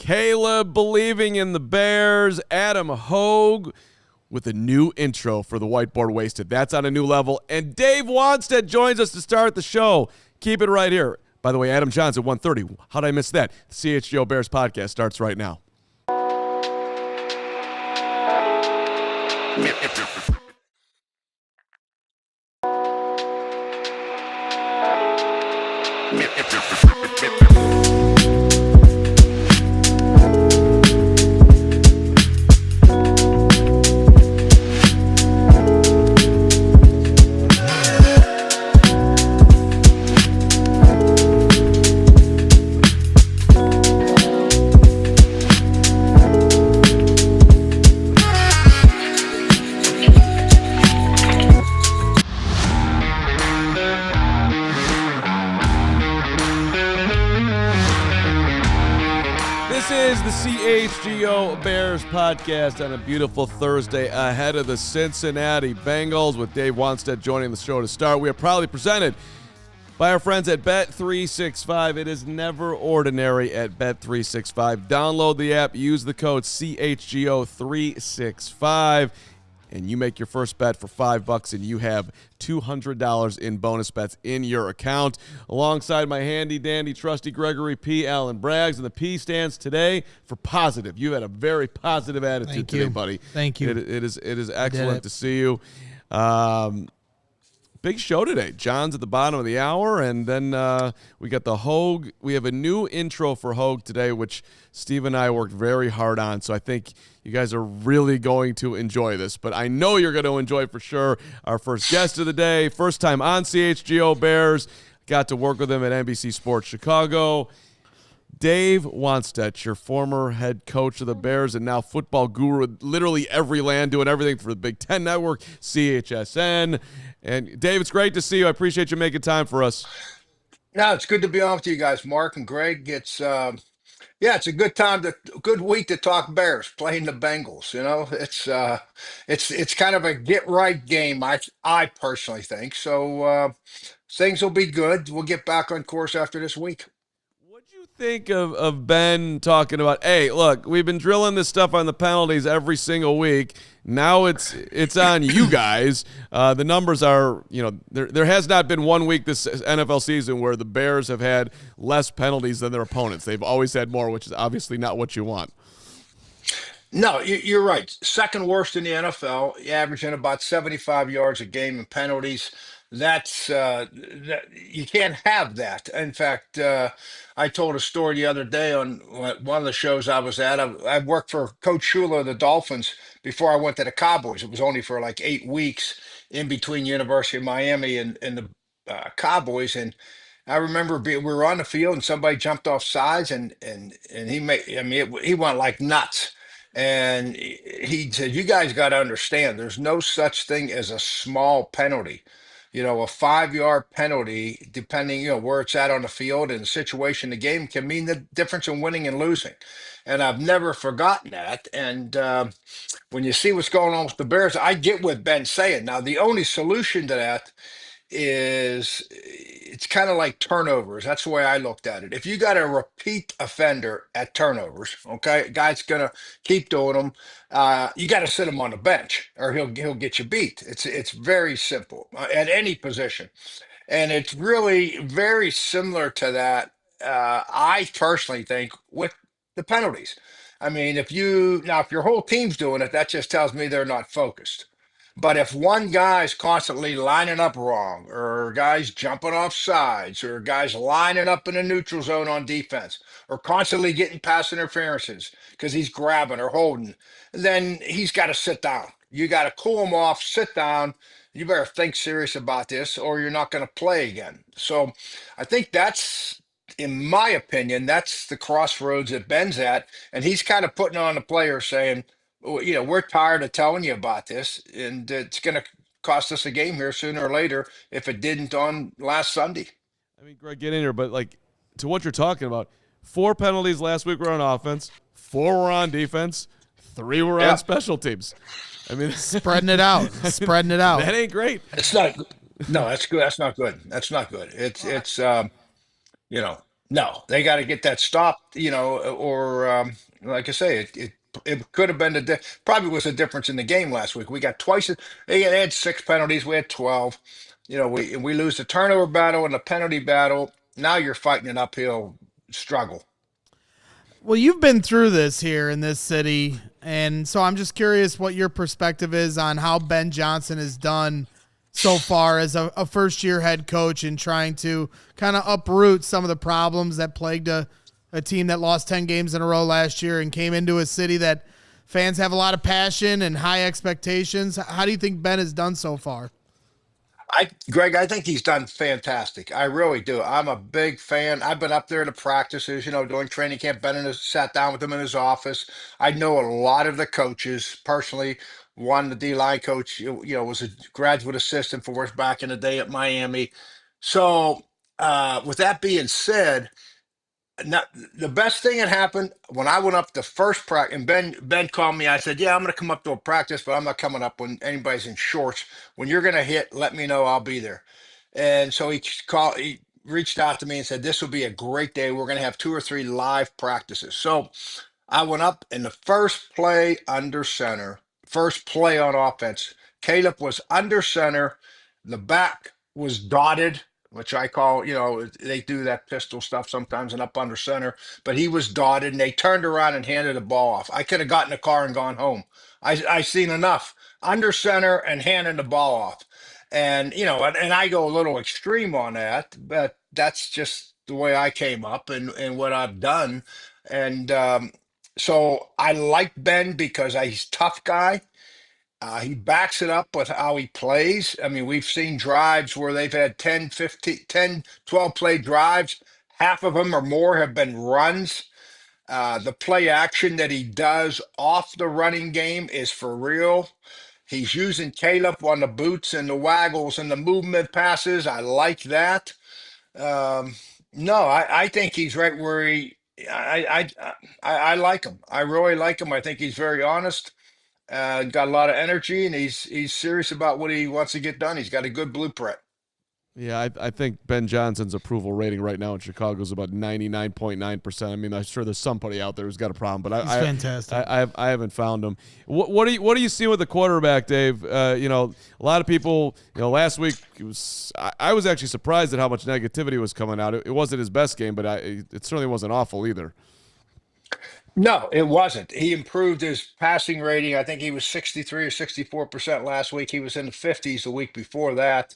Caleb believing in the Bears. Adam Hoge with a new intro for the Whiteboard Wasted. That's on a new level. And Dave Wannstedt joins us to start the show. Keep it right here. By the way, Adam Jahns at 1:30. How'd I miss that? The CHGO Bears Podcast starts right now. This is the CHGO Bears Podcast on a beautiful Thursday ahead of the Cincinnati Bengals with Dave Wannstedt joining the show to start. We are proudly presented by our friends at Bet365. It is never ordinary at Bet365. Download the app, use the code CHGO365, and you make your first bet for $5 and you have $200 in bonus bets in your account. Alongside my handy dandy trusty Gregory P. Allen Braggs, and the P stands today for positive. You had a very positive attitude today, buddy. Thank you. It is excellent to see you. Big show today. Jahns at the bottom of the hour, and then we got the Hoge. We have a new intro for Hoge today, which Steve and I worked very hard on, so I think you guys are really going to enjoy this. But I know you're going to enjoy for sure our first guest of the day, first time on CHGO Bears. Got to work with him at NBC Sports Chicago. Dave Wannstedt, your former head coach of the Bears and now football guru, literally every land, doing everything for the Big Ten Network, CHSN. And Dave, it's great to see you. I appreciate you making time for us. No, it's good to be on with you guys, Mark and Greg. It's it's a good week to talk Bears playing the Bengals. You know, it's kind of a get right game. I personally think so. Things will be good. We'll get back on course after this week. What'd you think of Ben talking about, hey, look, we've been drilling this stuff on the penalties every single week. Now it's on you guys. The numbers are, there has not been 1 week this NFL season where the Bears have had less penalties than their opponents. They've always had more, which is obviously not what you want. No, you're right. Second worst in the NFL, averaging about 75 yards a game in penalties. That's you can't have that. In fact, I told a story the other day on one of the shows I was at. I worked for Coach Shula of the Dolphins before I went to the Cowboys. It was only for like 8 weeks in between University of Miami and the Cowboys. And I remember we were on the field and somebody jumped off sides and he went like nuts. And he said, "You guys got to understand, there's no such thing as a small penalty. A 5-yard penalty, depending, where it's at on the field and the situation, the game can mean the difference in winning and losing." And I've never forgotten that. And when you see what's going on with the Bears, I get what Ben's saying. Now, the only solution to that is it's kind of like turnovers. That's the way I looked at it. If you got a repeat offender at turnovers, okay, guy's gonna keep doing them. You got to sit him on the bench, or he'll get you beat. It's very simple at any position, and it's really very similar to that. I personally think with the penalties. I mean, if your whole team's doing it, that just tells me they're not focused. But if one guy's constantly lining up wrong, or guys jumping off sides, or guys lining up in the neutral zone on defense, or constantly getting pass interferences because he's grabbing or holding, then he's got to sit down. You got to cool him off, sit down. You better think serious about this, or you're not going to play again. So I think that's, in my opinion, that's the crossroads that Ben's at. And he's kind of putting on the players saying, "Well, we're tired of telling you about this, and it's going to cost us a game here sooner or later if it didn't on last Sunday." I mean, Greg, get in here, but to what you're talking about, 4 penalties last week were on offense, 4 were on defense, 3 were on special teams. I mean, spreading it out. That ain't great. It's not. No, that's good. That's not good. That's not good. It's No, they got to get that stopped, or like I say, it could have been probably was a difference in the game last week. We got twice. They had 6 penalties. We had 12. We lose the turnover battle and the penalty battle. Now you're fighting an uphill struggle. Well, you've been through this here in this city, and so I'm just curious what your perspective is on how Ben Johnson has done so far as a first-year head coach in trying to kind of uproot some of the problems that plagued a team that lost 10 games in a row last year and came into a city that fans have a lot of passion and high expectations. How do you think Ben has done so far? Greg, I think he's done fantastic. I really do. I'm a big fan. I've been up there to practices, during training camp. Sat down with him in his office. I know a lot of the coaches personally. One, the D line coach, was a graduate assistant for us back in the day at Miami. So, with that being said, not the best thing that happened when I went up the first practice, and Ben called me. I said, "Yeah, I'm going to come up to a practice, but I'm not coming up when anybody's in shorts. When you're going to hit, let me know. I'll be there." And so he reached out to me and said, "This will be a great day. We're going to have 2 or 3 live practices." So I went up in the first play under center, first play on offense. Caleb was under center. The back was dotted, which I call, they do that pistol stuff sometimes and up under center, but he was dotted and they turned around and handed the ball off. I could have gotten in the car and gone home. I seen enough under center and handing the ball off. And, and I go a little extreme on that, but that's just the way I came up and what I've done. And, so I like Ben because he's a tough guy. He backs it up with how he plays. I mean, we've seen drives where they've had 10, 15, 10, 12 play drives. Half of them or more have been runs. The play action that he does off the running game is for real. He's using Caleb on the boots and the waggles and the movement passes. I like that. Um, no, I think he's right where I like him. I really like him. I think he's very honest, got a lot of energy, and he's serious about what he wants to get done. He's got a good blueprint. Yeah, I think Ben Johnson's approval rating right now in Chicago is about 99.9%. I mean, I'm sure there's somebody out there who's got a problem, but He's fantastic. I haven't found him. What do you see with the quarterback, Dave? A lot of people, last week I was actually surprised at how much negativity was coming out. It wasn't his best game, but it certainly wasn't awful either. No, it wasn't. He improved his passing rating. I think he was 63 or 64% last week. He was in the 50s the week before that.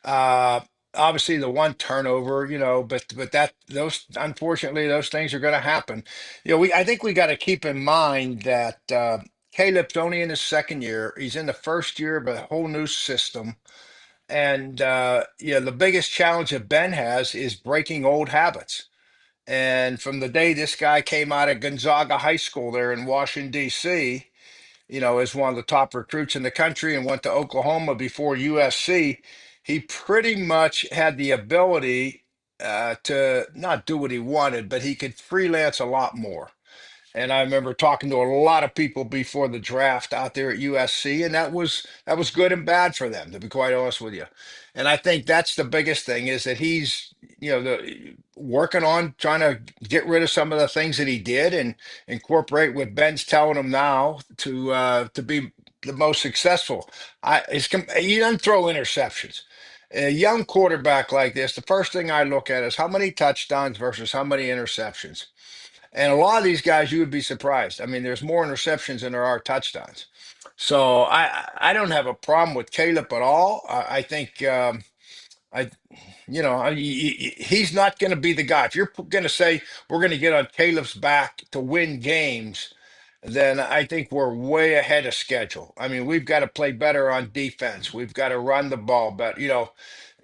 Uh, Obviously the one turnover, but that those unfortunately those things are going to happen. I think we got to keep in mind that Caleb's only in his second year. He's in the first year of a whole new system, and the biggest challenge that Ben has is breaking old habits. And from the day this guy came out of Gonzaga High School there in Washington D.C., as one of the top recruits in the country and went to Oklahoma before USC, he pretty much had the ability to not do what he wanted, but he could freelance a lot more. And I remember talking to a lot of people before the draft out there at USC, and that was good and bad for them, to be quite honest with you. And I think that's the biggest thing is that he's, working on trying to get rid of some of the things that he did and incorporate what Ben's telling him now to be the most successful. He doesn't throw interceptions. A young quarterback like this, the first thing I look at is how many touchdowns versus how many interceptions. And a lot of these guys, you would be surprised. I mean, there's more interceptions than there are touchdowns. So I don't have a problem with Caleb at all. I think I he's not going to be the guy. If you're going to say we're going to get on Caleb's back to win games, then I think we're way ahead of schedule. I mean, we've got to play better on defense. We've got to run the ball better.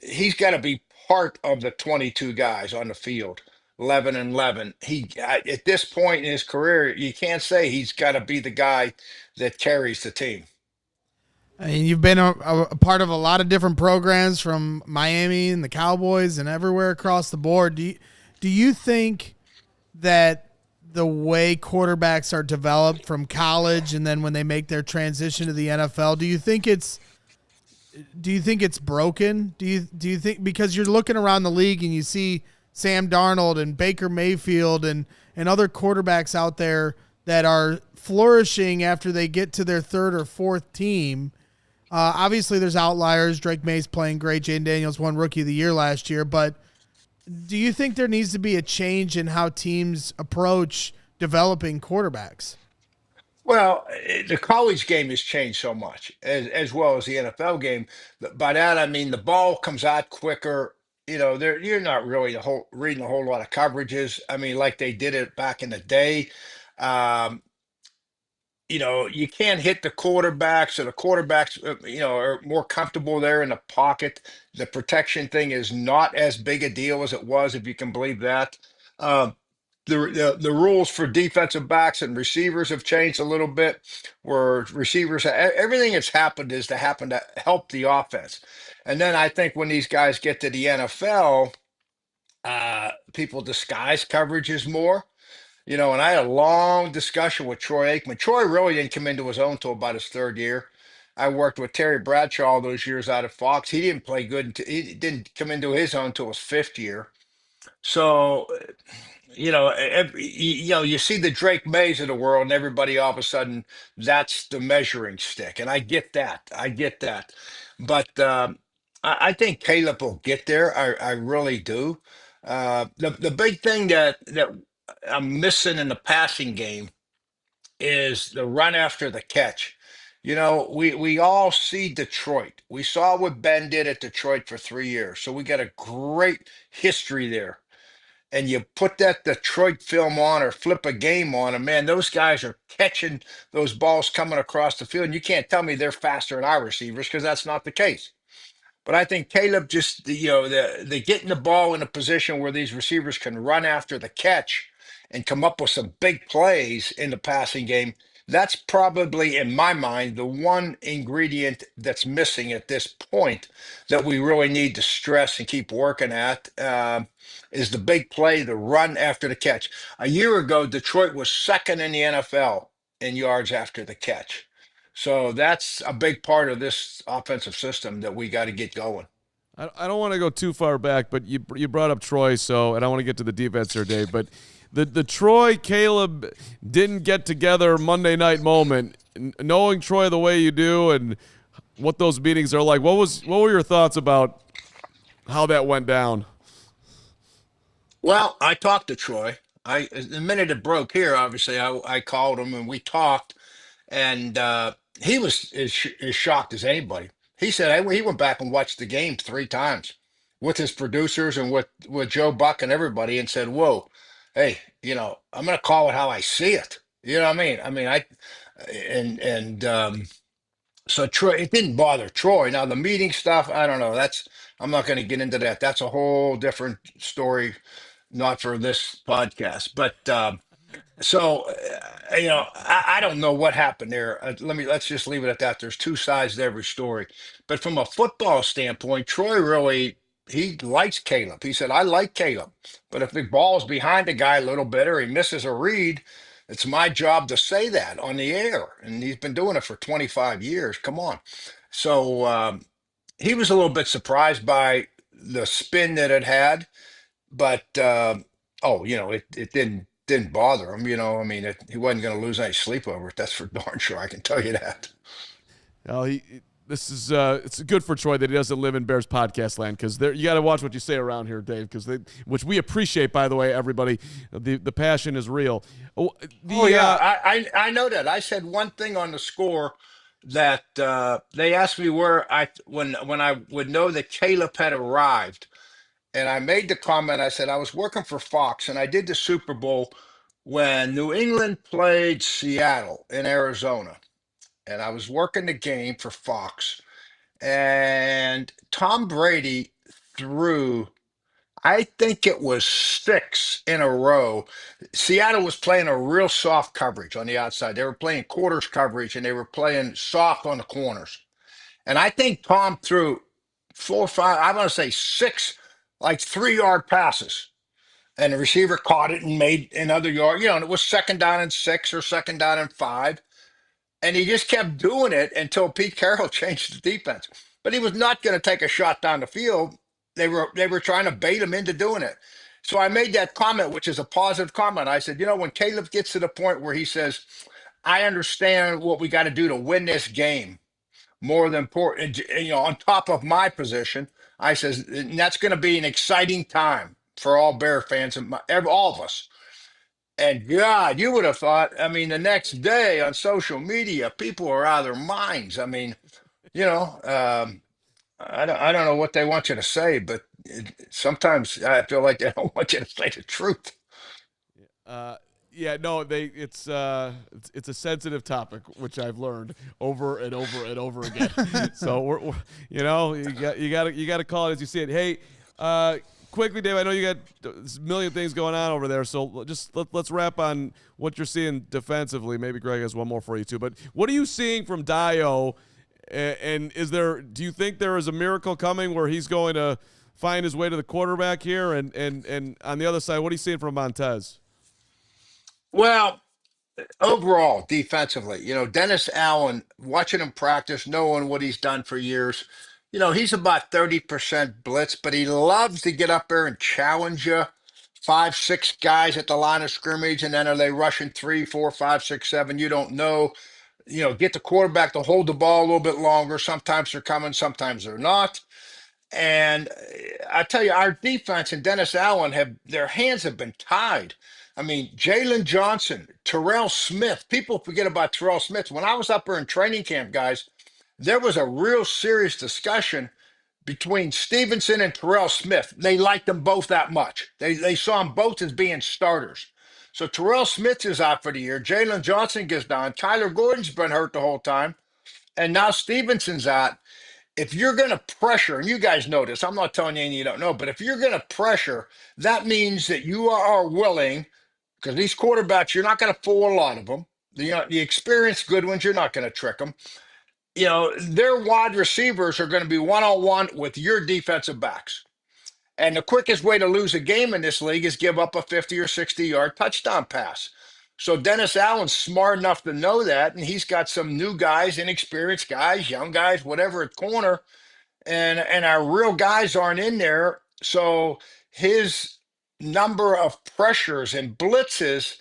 He's got to be part of the 22 guys on the field, 11 and 11. At this point in his career, you can't say he's got to be the guy that carries the team. I mean, you've been a part of a lot of different programs from Miami and the Cowboys and everywhere across the board. Do you think that the way quarterbacks are developed from college and then when they make their transition to the NFL, do you think it's broken? Do you think, because you're looking around the league and you see Sam Darnold and Baker Mayfield and other quarterbacks out there that are flourishing after they get to their third or fourth team. Obviously, there's outliers. Drake May's playing great. Jaden Daniels won Rookie of the Year last year. But do you think there needs to be a change in how teams approach developing quarterbacks? Well, the college game has changed so much, as well as the NFL game. By that I mean the ball comes out quicker. You're not really reading a whole lot of coverages. I mean, like they did it back in the day. Um, you can't hit the quarterback, so the quarterbacks, are more comfortable there in the pocket. The protection thing is not as big a deal as it was, if you can believe that. Um, the rules for defensive backs and receivers have changed a little bit, where everything that's happened is to happen to help the offense. And then I think when these guys get to the NFL, people disguise coverages more. And I had a long discussion with Troy Aikman. Troy really didn't come into his own until about his third year. I worked with Terry Bradshaw all those years out of Fox. He didn't play good. He didn't come into his own until his fifth year. So, you see the Drake Mays of the world, and everybody all of a sudden that's the measuring stick. And I get that. I get that. But I think Caleb will get there. I really do. The big thing that I'm missing in the passing game is the run after the catch. We all see Detroit. We saw what Ben did at Detroit for 3 years. So we got a great history there. And you put that Detroit film on or flip a game on, and man, those guys are catching those balls coming across the field. And you can't tell me they're faster than our receivers, because that's not the case. But I think Caleb just, the getting the ball in a position where these receivers can run after the catch and come up with some big plays in the passing game. That's probably, in my mind, the one ingredient that's missing at this point that we really need to stress and keep working at, is the big play, the run after the catch. A year ago, Detroit was second in the NFL in yards after the catch. So that's a big part of this offensive system that we got to get going. I don't want to go too far back, but you brought up Troy, so I don't want to get to the defense here, Dave. But the Troy Caleb didn't get together Monday night moment, knowing Troy the way you do and what those meetings are like. What were your thoughts about how that went down? Well, I talked to Troy. The minute it broke here, obviously, I called him and we talked, and he was as shocked as anybody. He said he went back and watched the game 3 times with his producers and with Joe Buck and everybody, and said, "Whoa, hey, I'm going to call it how I see it." You know what I mean? I mean, so Troy, it didn't bother Troy. Now the meeting stuff, I don't know. I'm not going to get into that. That's a whole different story, not for this podcast. But so, I don't know what happened there. Let's just leave it at that. There's two sides to every story. But from a football standpoint, Troy really, he likes Caleb. He said, "I like Caleb, but if the ball's behind the guy a little bit or he misses a read, it's my job to say that on the air." And he's been doing it for 25 years. Come on. So he was a little bit surprised by the spin that it had, but it didn't bother him. I mean, he wasn't going to lose any sleep over it. That's for darn sure. I can tell you that. Well, this is it's good for Troy that he doesn't live in Bears podcast land, because you got to watch what you say around here, Dave, which we appreciate, by the way, everybody. The passion is real. I know that. I said one thing on the score that they asked me where when I would know that Caleb had arrived. And I made the comment, I said, I was working for Fox and I did the Super Bowl when New England played Seattle in Arizona. And I was working the game for Fox. And Tom Brady threw, I think it was 6 in a row. Seattle was playing a real soft coverage on the outside. They were playing quarters coverage and they were playing soft on the corners. And I think Tom threw 4 or 5, I want to say 6, like 3-yard passes. And the receiver caught it and made another yard, and it was 2nd down and 6 or 2nd down and 5. And he just kept doing it until Pete Carroll changed the defense. But he was not going to take a shot down the field. They were trying to bait him into doing it. So I made that comment, which is a positive comment. I said, when Caleb gets to the point where he says, I understand what we got to do to win this game more than important, on top of my position, I says, and that's going to be an exciting time for all Bear fans and all of us. And God, you would have thought, the next day on social media, people are out of their minds. You know, um, I don't know what they want you to say, but sometimes I feel like they don't want you to say the truth. Uh, yeah, no, it's a sensitive topic, which I've learned over and over and over again. So we're you got to call it as you see it. Hey, quickly, Dave, I know you got a million things going on over there, so let's wrap on what you're seeing defensively. Maybe Greg has one more for you too. But what are you seeing from Dio? And do you think there is a miracle coming where he's going to find his way to the quarterback here? And on the other side, what are you seeing from Montez? Well, overall, defensively, Dennis Allen, watching him practice, knowing what he's done for years, he's about 30% blitz, but he loves to get up there and challenge you. 5, 6 guys at the line of scrimmage, and then are they rushing 3, 4, 5, 6, 7? You don't know. Get the quarterback to hold the ball a little bit longer. Sometimes they're coming, sometimes they're not. And I tell you, our defense and Dennis Allen their hands have been tied. Jalen Johnson, Terrell Smith. People forget about Terrell Smith. When I was up there in training camp, guys, there was a real serious discussion between Stevenson and Terrell Smith. They liked them both that much. They saw them both as being starters. So Terrell Smith is out for the year. Jalen Johnson gets down. Tyler Gordon's been hurt the whole time. And now Stevenson's out. If you're going to pressure, and you guys know this, I'm not telling you anything you don't know, but if you're going to pressure, that means that you are willing, because these quarterbacks, you're not going to fool a lot of them. The experienced good ones, you're not going to trick them. Their wide receivers are going to be one-on-one with your defensive backs. And the quickest way to lose a game in this league is give up a 50 or 60-yard touchdown pass. So Dennis Allen's smart enough to know that, and he's got some new guys, inexperienced guys, young guys, whatever at corner, and our real guys aren't in there. So his number of pressures and blitzes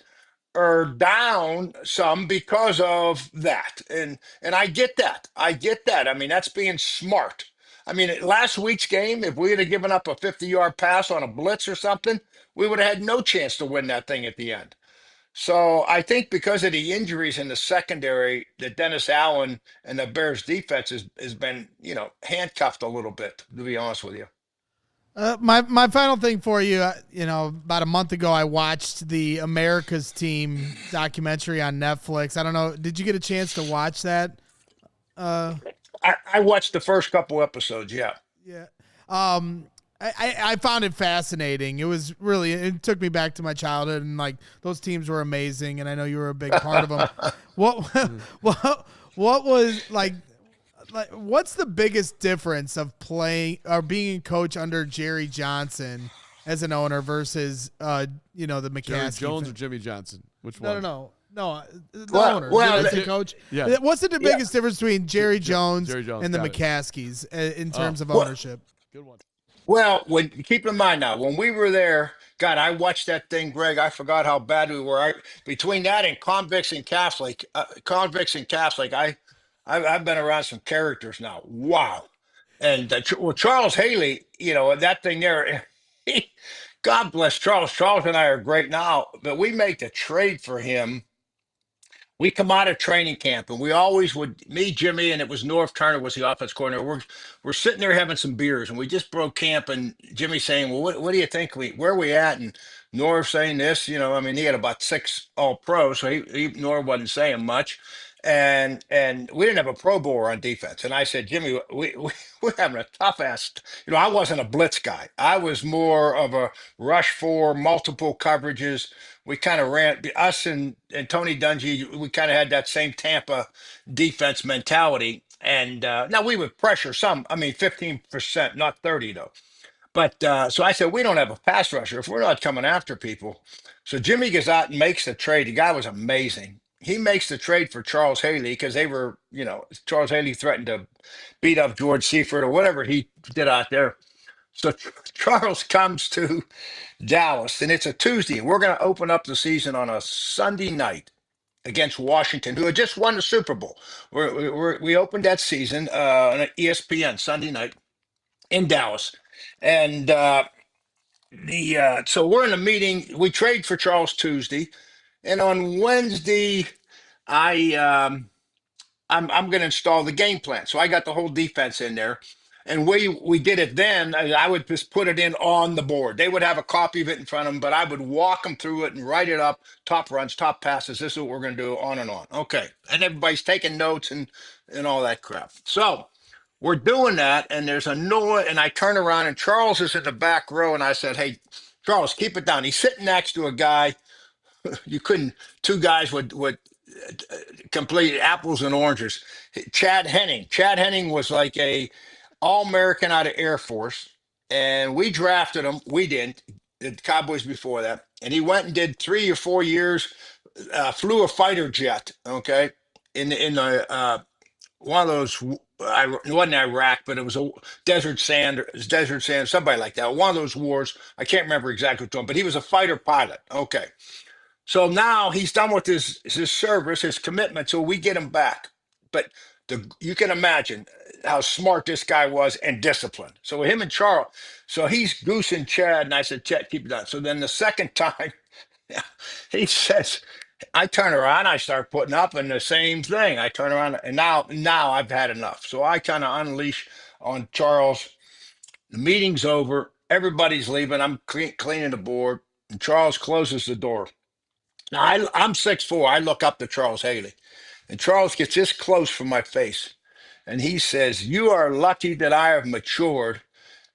are down some because of that. And I get that. That's being smart. Last week's game, if we had given up a 50-yard pass on a blitz or something, we would have had no chance to win that thing at the end. So I think because of the injuries in the secondary, that Dennis Allen and the Bears defense has been, handcuffed a little bit, to be honest with you. My final thing for you, about a month ago, I watched the America's Team documentary on Netflix. I don't know, did you get a chance to watch that? I watched the first couple episodes, yeah. Yeah. I found it fascinating. It took me back to my childhood, and like those teams were amazing, and I know you were a big part of them. What was like what's the biggest difference of playing or being a coach under Jerry Johnson as an owner versus the McCaskey? Jerry Jones or Jimmy Johnson? Which one? No. The owner. The coach. Yeah. What's the biggest difference between Jerry Jones and the got it. McCaskies in terms of ownership? Good one. Well, keep in mind now, when we were there, God, I watched that thing, Greg. I forgot how bad we were. Between that and Convicts and Catholic, I've been around some characters now. Wow. And Charles Haley, that thing there, God bless Charles. Charles and I are great now, but we make the trade for him. We come out of training camp, and we always would, me, Jimmy, and it was Norv Turner was the offense coordinator. We're sitting there having some beers, and we just broke camp, and Jimmy saying, well, what do you think? Where are we at? And Norv saying this, he had about 6 all-pros, so Norv wasn't saying much. And we didn't have a Pro Bowler on defense. And I said, Jimmy, we're having a tough ass. I wasn't a blitz guy. I was more of a rush for multiple coverages. We kind of ran, us and Tony Dungy, we kind of had that same Tampa defense mentality. And now we would pressure some, 15%, not 30 though. But so I said, we don't have a pass rusher if we're not coming after people. So Jimmy goes out and makes the trade. The guy was amazing. He makes the trade for Charles Haley because they were, Charles Haley threatened to beat up George Seifert or whatever he did out there. So Charles comes to Dallas, and it's a Tuesday. We're going to open up the season on a Sunday night against Washington, who had just won the Super Bowl. We opened that season on ESPN Sunday night in Dallas, and so we're in a meeting. We trade for Charles Tuesday, and on Wednesday, I I'm going to install the game plan. So I got the whole defense in there. And we did it then. I would just put it in on the board. They would have a copy of it in front of them, but I would walk them through it and write it up. Top runs, top passes. This is what we're going to do, on and on. Okay, and everybody's taking notes and all that crap. So we're doing that, and there's a noise, and I turn around, and Charles is in the back row, and I said, "Hey, Charles, keep it down." He's sitting next to a guy you couldn't. Two guys would complete apples and oranges. Chad Henning. Chad Henning was like a All-American out of Air Force, and we drafted him. We didn't. The Cowboys before that, and he went and did 3 or 4 years. Flew a fighter jet. Okay, in the one of those. It wasn't Iraq, but it was a desert sand, somebody like that. One of those wars. I can't remember exactly which one, but he was a fighter pilot. Okay. So now he's done with his service, his commitment. So we get him back. But you can imagine how smart this guy was and disciplined. So him and Charles, so he's goosing Chad, and I said, Chad, keep it down. So then the second time, he says, I turn around, I start putting up, and the same thing. I turn around, and now I've had enough. So I kind of unleash on Charles. The meeting's over. Everybody's leaving. I'm cleaning the board, and Charles closes the door. Now I'm 6'4". I look up to Charles Haley, and Charles gets this close from my face, and he says, "You are lucky that I have matured."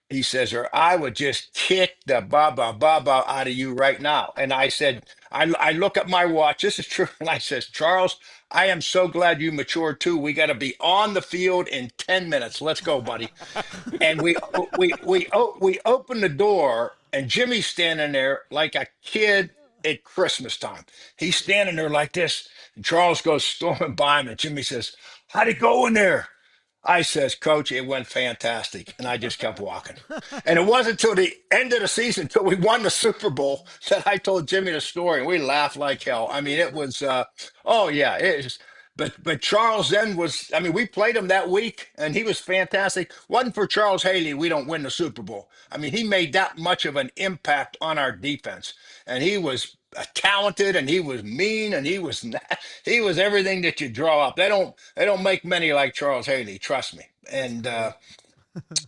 He says, "Or I would just kick the ba out of you right now." And I said, I look at my watch. This is true, and I says, "Charles, I am so glad you matured too. We got to be on the field in 10 minutes. Let's go, buddy." And we open the door, and Jimmy's standing there like a kid at Christmas time. He's standing there like this, and Charles goes storming by him, and Jimmy says, "How'd it go in there?" I says, "Coach, it went fantastic." And I just kept walking. And it wasn't until the end of the season, until we won the Super Bowl, that I told Jimmy the story. And we laughed like hell. I mean, it was, oh, yeah. It is. But Charles then was, I mean, we played him that week, and he was fantastic. Wasn't for Charles Haley, we don't win the Super Bowl. I mean, he made that much of an impact on our defense. And he was talented, and he was mean, and he was everything that you draw up. They don't make many like Charles Haley, trust me. And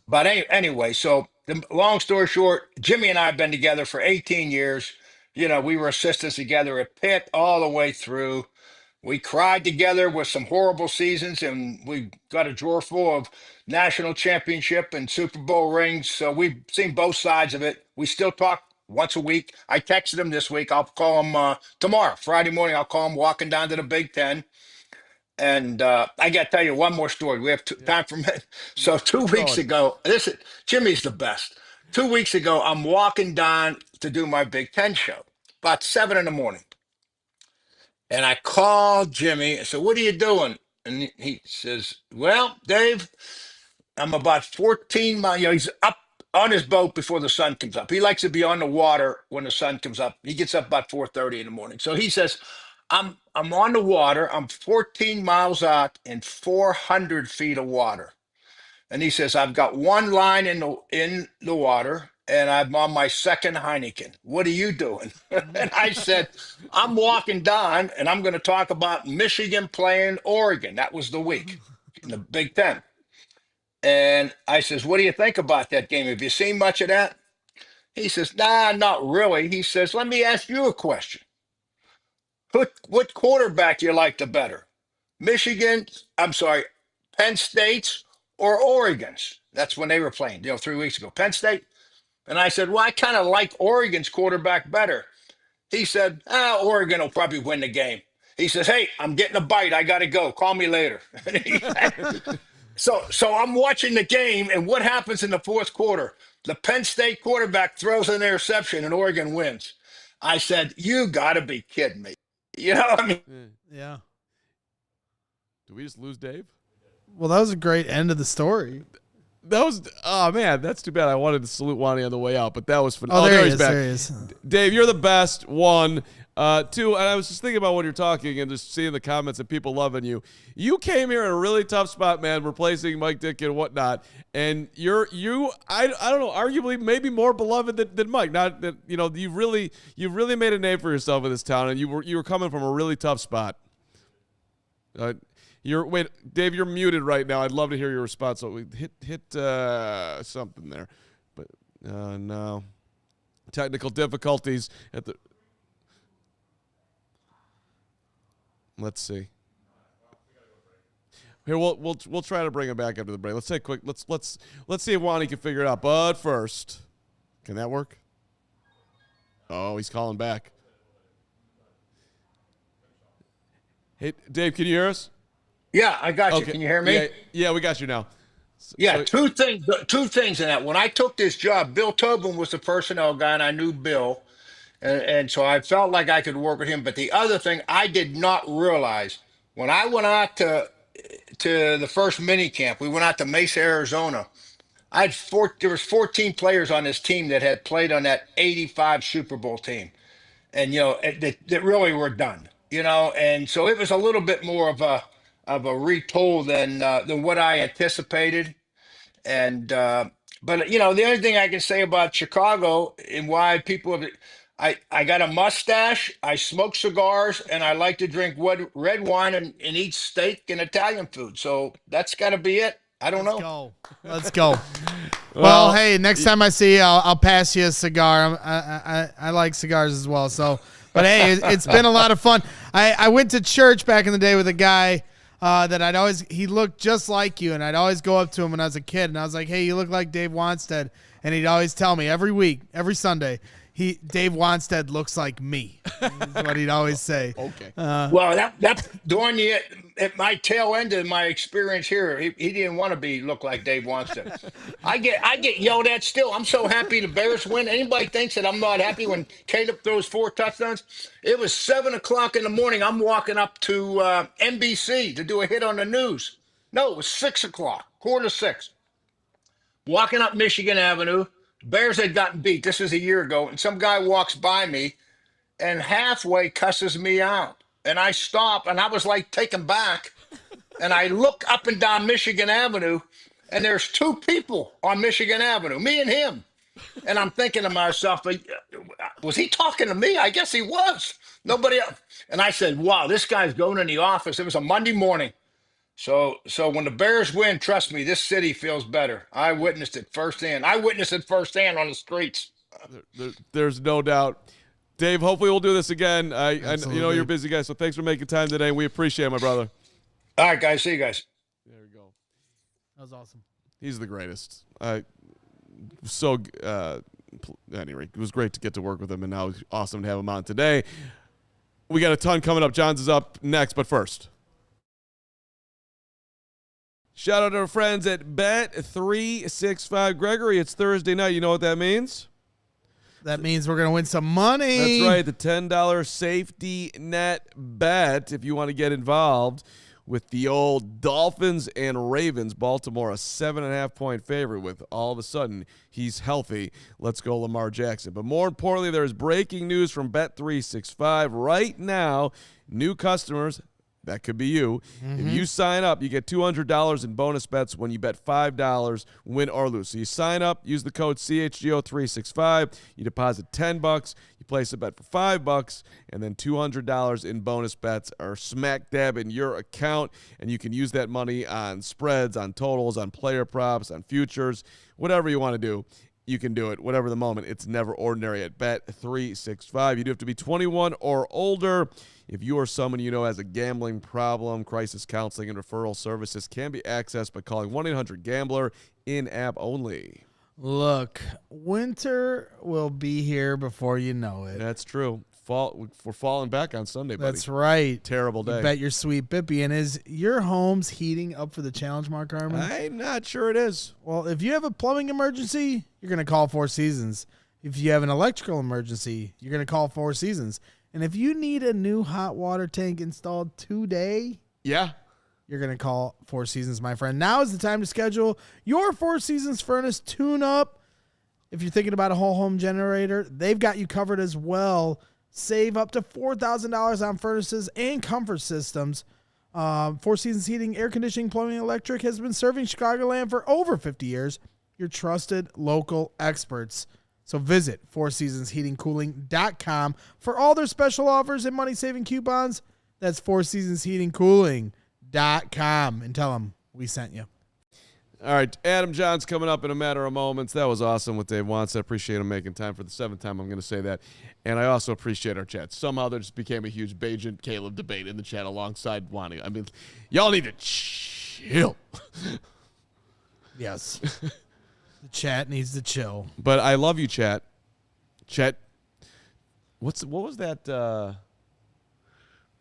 but anyway, so the long story short, Jimmy and I have been together for 18 years. You know, we were assistants together at Pitt all the way through. We cried together with some horrible seasons, and we got a drawer full of national championship and Super Bowl rings. So we've seen both sides of it. We still talk once a week. I texted him this week. I'll call him tomorrow, Friday morning. I'll call him walking down to the Big Ten. And I got to tell you one more story. We have time for a minute. So 2 weeks ago, Jimmy's the best. 2 weeks ago, I'm walking down to do my Big Ten show, about 7 in the morning. And I called Jimmy. I said, "What are you doing?" And he says, "Well, Dave, I'm about 14 miles." You know, he's up on his boat before the sun comes up. He likes to be on the water when the sun comes up. He gets up about 4:30 in the morning. So he says, I'm on the water. I'm 14 miles out in 400 feet of water." And he says, "I've got one line in the water, and I'm on my second Heineken. What are you doing?" And I said, "I'm walking down, and I'm going to talk about Michigan playing Oregon." That was the week in the Big Ten. And I says, "What do you think about that game? Have you seen much of that?" He says, "Nah, not really." He says, "Let me ask you a question. What quarterback do you like the better? Michigan, I'm sorry, Penn State's or Oregon's?" That's when they were playing, 3 weeks ago. Penn State. And I said, "Well, I kind of like Oregon's quarterback better." He said, "Oregon will probably win the game." He says, "Hey, I'm getting a bite. I got to go. Call me later." So I'm watching the game, and what happens in the fourth quarter? The Penn State quarterback throws an interception, and Oregon wins. I said, "You got to be kidding me." You know, I mean, Yeah. Did we just lose Dave? Well, that was a great end of the story. That was, oh man, that's too bad. I wanted to salute Wani on the way out, but that was phenomenal. Oh, there he he's is. back. There he is. Dave, you're the best. One. Two, and I was just thinking about when you're talking and just seeing the comments and people loving you. You came here in a really tough spot, man, replacing Mike Dick and whatnot. And I don't know, arguably maybe more beloved than Mike. Not that, you know, you've really made a name for yourself in this town, and you were coming from a really tough spot. Dave, you're muted right now. I'd love to hear your response. So we hit something there, but no, technical difficulties at the. Let's see. Here we'll try to bring him back after the break. Let's take a quick. Let's see if Wani can figure it out. But first, can that work? Oh, he's calling back. Hey, Dave, can you hear us? Yeah, I got you. Okay. Can you hear me? Yeah, we got you now. Yeah, two things in that. When I took this job, Bill Tobin was the personnel guy, and I knew Bill. And so I felt like I could work with him. But the other thing I did not realize when I went out to the first mini camp, we went out to Mesa, Arizona. There was 14 players on this team that had played on that 85 Super Bowl team, and that really were done. And so it was a little bit more of a retold than what I anticipated. And but the only thing I can say about Chicago and why people have I got a mustache, I smoke cigars, and I like to drink red wine and eat steak and Italian food. So that's got to be it. I don't know. Let's go. Well, hey, next time I see you, I'll pass you a cigar. I like cigars as well. So, but hey, it's been a lot of fun. I went to church back in the day with a guy that he looked just like you, and I'd always go up to him when I was a kid, and I was like, hey, you look like Dave Wannstedt, and he'd always tell me every week, every Sunday, Dave Wannstedt looks like me. Is what he'd always say. Okay. Well, that's during at my tail end of my experience here. He didn't want to look like Dave Wannstedt. I get yelled at still. I'm so happy the Bears win. Anybody thinks that I'm not happy when Caleb throws 4 touchdowns? It was 7:00 in the morning. I'm walking up to NBC to do a hit on the news. No, it was 6:00, 5:45. Walking up Michigan Avenue. Bears had gotten beat. This is a year ago. And some guy walks by me and halfway cusses me out. And I stop, and I was like taken back. And I look up and down Michigan Avenue, and there's 2 people on Michigan Avenue, me and him. And I'm thinking to myself, was he talking to me? I guess he was. Nobody else. And I said, wow, this guy's going in the office. It was a Monday morning. So when the Bears win, trust me, this city feels better. I witnessed it firsthand. I witnessed it firsthand on the streets. There's no doubt. Dave, hopefully we'll do this again. I know you're a busy guy, so thanks for making time today. We appreciate it, my brother. All right, guys. See you guys. There you go. That was awesome. He's the greatest. Anyway, it was great to get to work with him, and now it's awesome to have him on today. We got a ton coming up. Jahns is up next, but first. Shout out to our friends at Bet365. Gregory, it's Thursday night. You know what that means? That means we're going to win some money. That's right, the $10 safety net bet. If you want to get involved with the old Dolphins and Ravens, Baltimore a 7.5-point favorite with all of a sudden he's healthy. Let's go Lamar Jackson. But more importantly, there's breaking news from Bet365 right now. New customers, that could be you. Mm-hmm. If you sign up, you get $200 in bonus bets when you bet $5, win or lose. So you sign up, use the code CHGO365. You deposit $10. You place a bet for $5, and then $200 in bonus bets are smack dab in your account. And you can use that money on spreads, on totals, on player props, on futures, whatever you want to do. You can do it, whatever the moment. It's never ordinary at Bet365. You do have to be 21 or older. If you or someone you know has a gambling problem, crisis counseling and referral services can be accessed by calling 1-800-GAMBLER in-app only. Look, winter will be here before you know it. That's true. We're falling back on Sunday, buddy. That's right. Terrible day. You bet your sweet Bippy. And is your home's heating up for the challenge, Mark Carman? I'm not sure it is. Well, if you have a plumbing emergency, you're going to call Four Seasons. If you have an electrical emergency, you're going to call Four Seasons. And if you need a new hot water tank installed today, yeah, you're going to call Four Seasons, my friend. Now is the time to schedule your Four Seasons furnace tune-up. If you're thinking about a whole home generator, they've got you covered as well. Save up to $4,000 on furnaces and comfort systems. Four Seasons Heating, Air Conditioning, Plumbing, Electric has been serving Chicagoland for over 50 years. Your trusted local experts. So visit fourseasonsheatingcooling.com for all their special offers and money-saving coupons. That's fourseasonsheatingcooling.com. And tell them we sent you. All right, Adam Jahns coming up in a matter of moments. That was awesome with Dave Wannstedt. I appreciate him making time for the 7th time. I'm going to say that. And I also appreciate our chat. Somehow there just became a huge Bajent Caleb debate in the chat alongside Wanting. I mean, y'all need to chill. Yes. The chat needs to chill. But I love you, chat. Chat. What was that?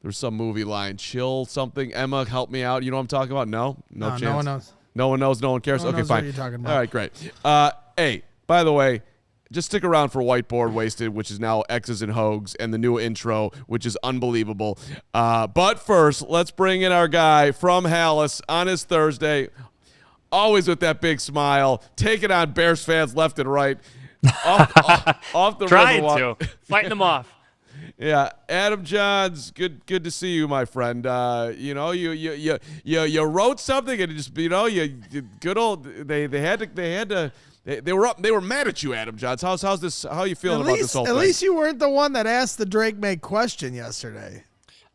There's some movie line. Chill something. Emma, help me out. You know what I'm talking about? No chance. No one knows. No one knows. No one cares. No one Okay, knows fine. what you're talking about. All right, great. Hey, by the way, just stick around for Whiteboard Wasted, which is now X's and Hoges, and the new intro, which is unbelievable. But first, let's bring in our guy from Hallis on his Thursday, always with that big smile, taking on Bears fans left and right. Off the Trying Riverwalk. to. Fighting them off. Yeah, Adam Jahns, good to see you, my friend. You wrote something and just good old they were mad at you, Adam Jahns. How's this? How are you feeling about this whole thing? At least you weren't the one that asked the Drake May question yesterday.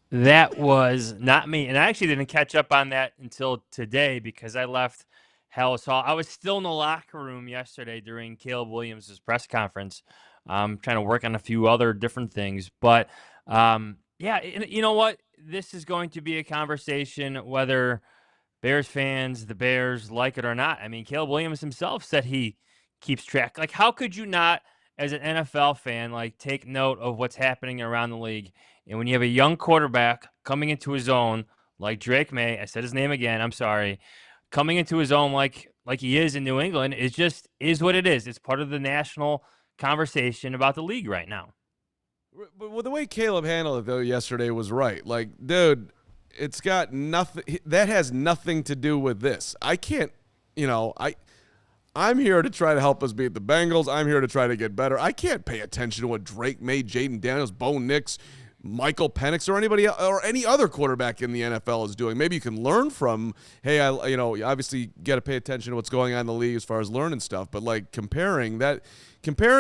That was not me. And I actually didn't catch up on that until today because I left Hallis Hall. I was still in the locker room yesterday during Caleb Williams' press conference. I'm trying to work on a few other different things. But, yeah, you know what? This is going to be a conversation whether Bears fans, the Bears, like it or not. I mean, Caleb Williams himself said he keeps track. Like, how could you not, as an NFL fan, like, take note of what's happening around the league? And when you have a young quarterback coming into his own, like Drake May, I said his name again, I'm sorry, coming into his own like he is in New England, it just is what it is. It's part of the national conversation about the league right now. But the way Caleb handled it, though, yesterday was right. Like, dude, it's got nothing. That has nothing to do with this. I can't, I'm here to try to help us beat the Bengals. I'm here to try to get better. I can't pay attention to what Drake May, Jaden Daniels, Bo Nix, Michael Penix, or anybody or any other quarterback in the NFL is doing. Maybe you can learn from, hey, you obviously got to pay attention to what's going on in the league as far as learning stuff. But like comparing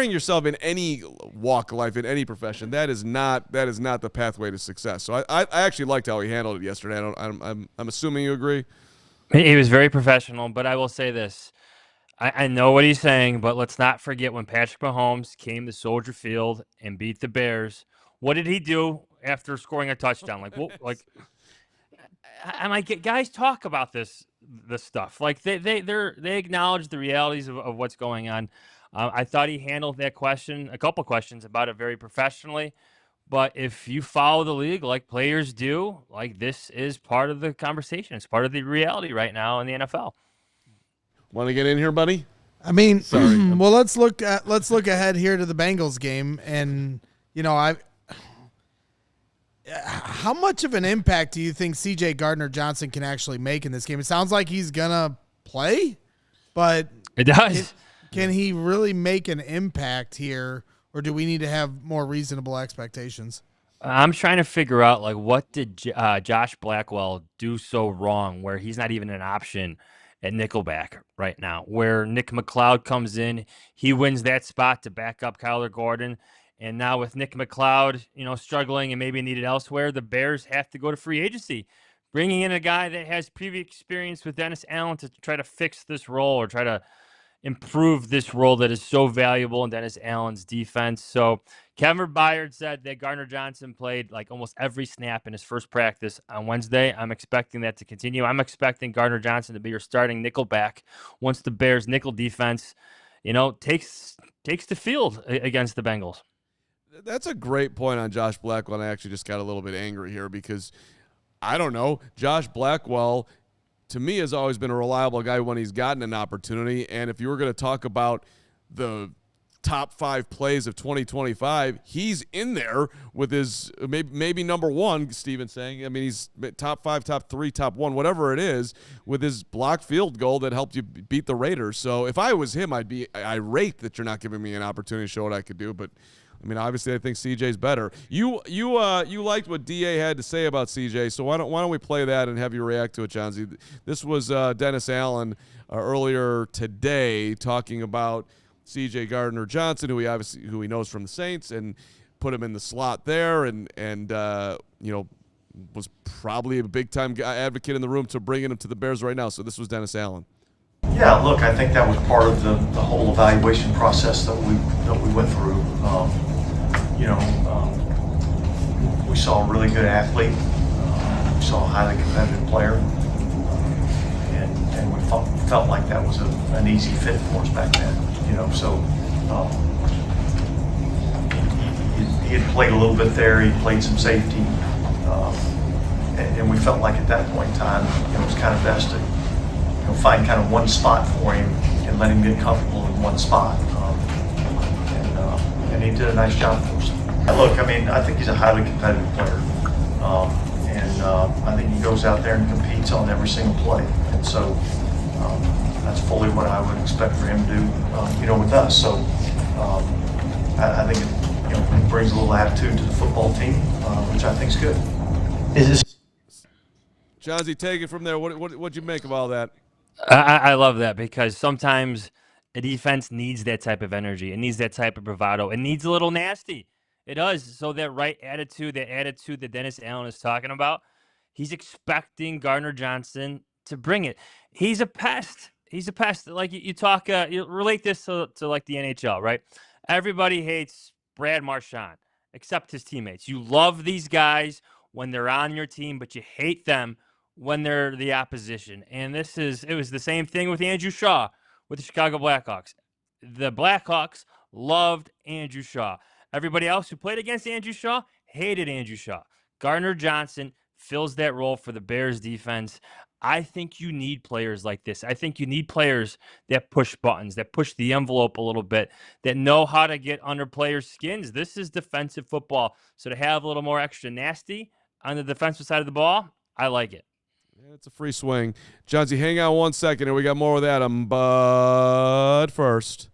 yourself in any walk of life, in any profession, that is not the pathway to success. So I actually liked how he handled it yesterday. I'm assuming you agree. He was very professional, but I will say this. I know what he's saying, but let's not forget when Patrick Mahomes came to Soldier Field and beat the Bears. What did he do after scoring a touchdown? I'm like, guys talk about this stuff. Like they acknowledge the realities of what's going on. I thought he handled that question, a couple questions about it very professionally. But if you follow the league like players do, like this is part of the conversation. It's part of the reality right now in the NFL. Want to get in here, buddy? I mean, sorry. Well, let's look ahead here to the Bengals game, and how much of an impact do you think CJ Gardner-Johnson can actually make in this game? It sounds like he's gonna play, but it does. Can he really make an impact here, or do we need to have more reasonable expectations? I'm trying to figure out, like, what did Josh Blackwell do so wrong where he's not even an option at nickelback right now, where Nick McLeod comes in, he wins that spot to back up Kyler Gordon. And now with Nick McLeod, struggling and maybe needed elsewhere, the Bears have to go to free agency, bringing in a guy that has previous experience with Dennis Allen to try to fix this role or try to improve this role that is so valuable in Dennis Allen's defense. So Kevin Byard said that Gardner-Johnson played like almost every snap in his first practice on Wednesday. I'm expecting that to continue. I'm expecting Gardner-Johnson to be your starting nickelback once the Bears nickel defense, takes the field against the Bengals. That's a great point on Josh Blackwell. And I actually just got a little bit angry here because I don't know. Josh Blackwell, to me, has always been a reliable guy when he's gotten an opportunity. And if you were going to talk about the top 5 plays of 2025. He's in there with his maybe number one, Steven's saying. I mean, he's top 5, top 3, top 1, whatever it is, with his blocked field goal that helped you beat the Raiders. So if I was him, I'd be irate that you're not giving me an opportunity to show what I could do. But I mean, obviously, I think CJ's better. You liked what DA had to say about CJ, so why don't we play that and have you react to it, Johnsy? This was Dennis Allen earlier today talking about CJ Gardner-Johnson, who he knows from the Saints, and put him in the slot there, and was probably a big time advocate in the room to bringing him to the Bears right now. So this was Dennis Allen. Yeah, look, I think that was part of the whole evaluation process that we went through. We saw a really good athlete. We saw a highly competitive player, and we felt like that was an easy fit for us back then. So he had played a little bit there. He played some safety, and we felt like at that point in time, it was kind of best to find kind of one spot for him and let him get comfortable in one spot. And he did a nice job for us. Look, I mean, I think he's a highly competitive player. I think he goes out there and competes on every single play. And so that's fully what I would expect for him to do, with us. So I think it brings a little attitude to the football team, which I think is good. Johnsy, take it from there. What'd you make of all that? I love that, because sometimes a defense needs that type of energy. It needs that type of bravado. It needs a little nasty. It does. So that right attitude, that attitude that Dennis Allen is talking about, he's expecting Gardner-Johnson to bring it. He's a pest. He's a pest. Like you talk, you relate this to like the NHL, right? Everybody hates Brad Marchand except his teammates. You love these guys when they're on your team, but you hate them when they're the opposition. And it was the same thing with Andrew Shaw with the Chicago Blackhawks. The Blackhawks loved Andrew Shaw. Everybody else who played against Andrew Shaw hated Andrew Shaw. Gardner-Johnson fills that role for the Bears defense. I think you need players like this. I think you need players that push buttons, that push the envelope a little bit, that know how to get under players' skins. This is defensive football. So to have a little more extra nasty on the defensive side of the ball, I like it. Yeah, it's a free swing. Johnsy, hang on 1 second, and we got more with Adam. But first,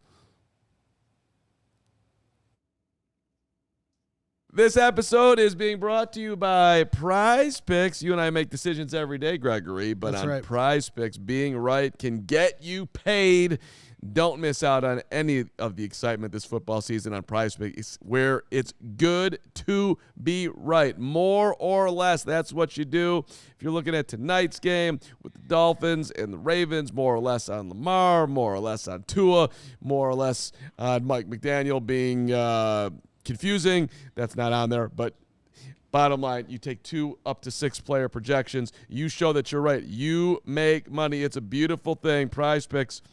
this episode is being brought to you by Prize Picks. You and I make decisions every day, Gregory, but That's on right. Prize Picks, being right can get you paid. Don't miss out on any of the excitement this football season on Prize Picks, where it's good to be right. More or less, that's what you do. If you're looking at tonight's game with the Dolphins and the Ravens, more or less on Lamar, more or less on Tua, more or less on Mike McDaniel being confusing. That's not on there, but bottom line, you take 2 up to 6 player projections. You show that you're right. You make money. It's a beautiful thing. Prize Picks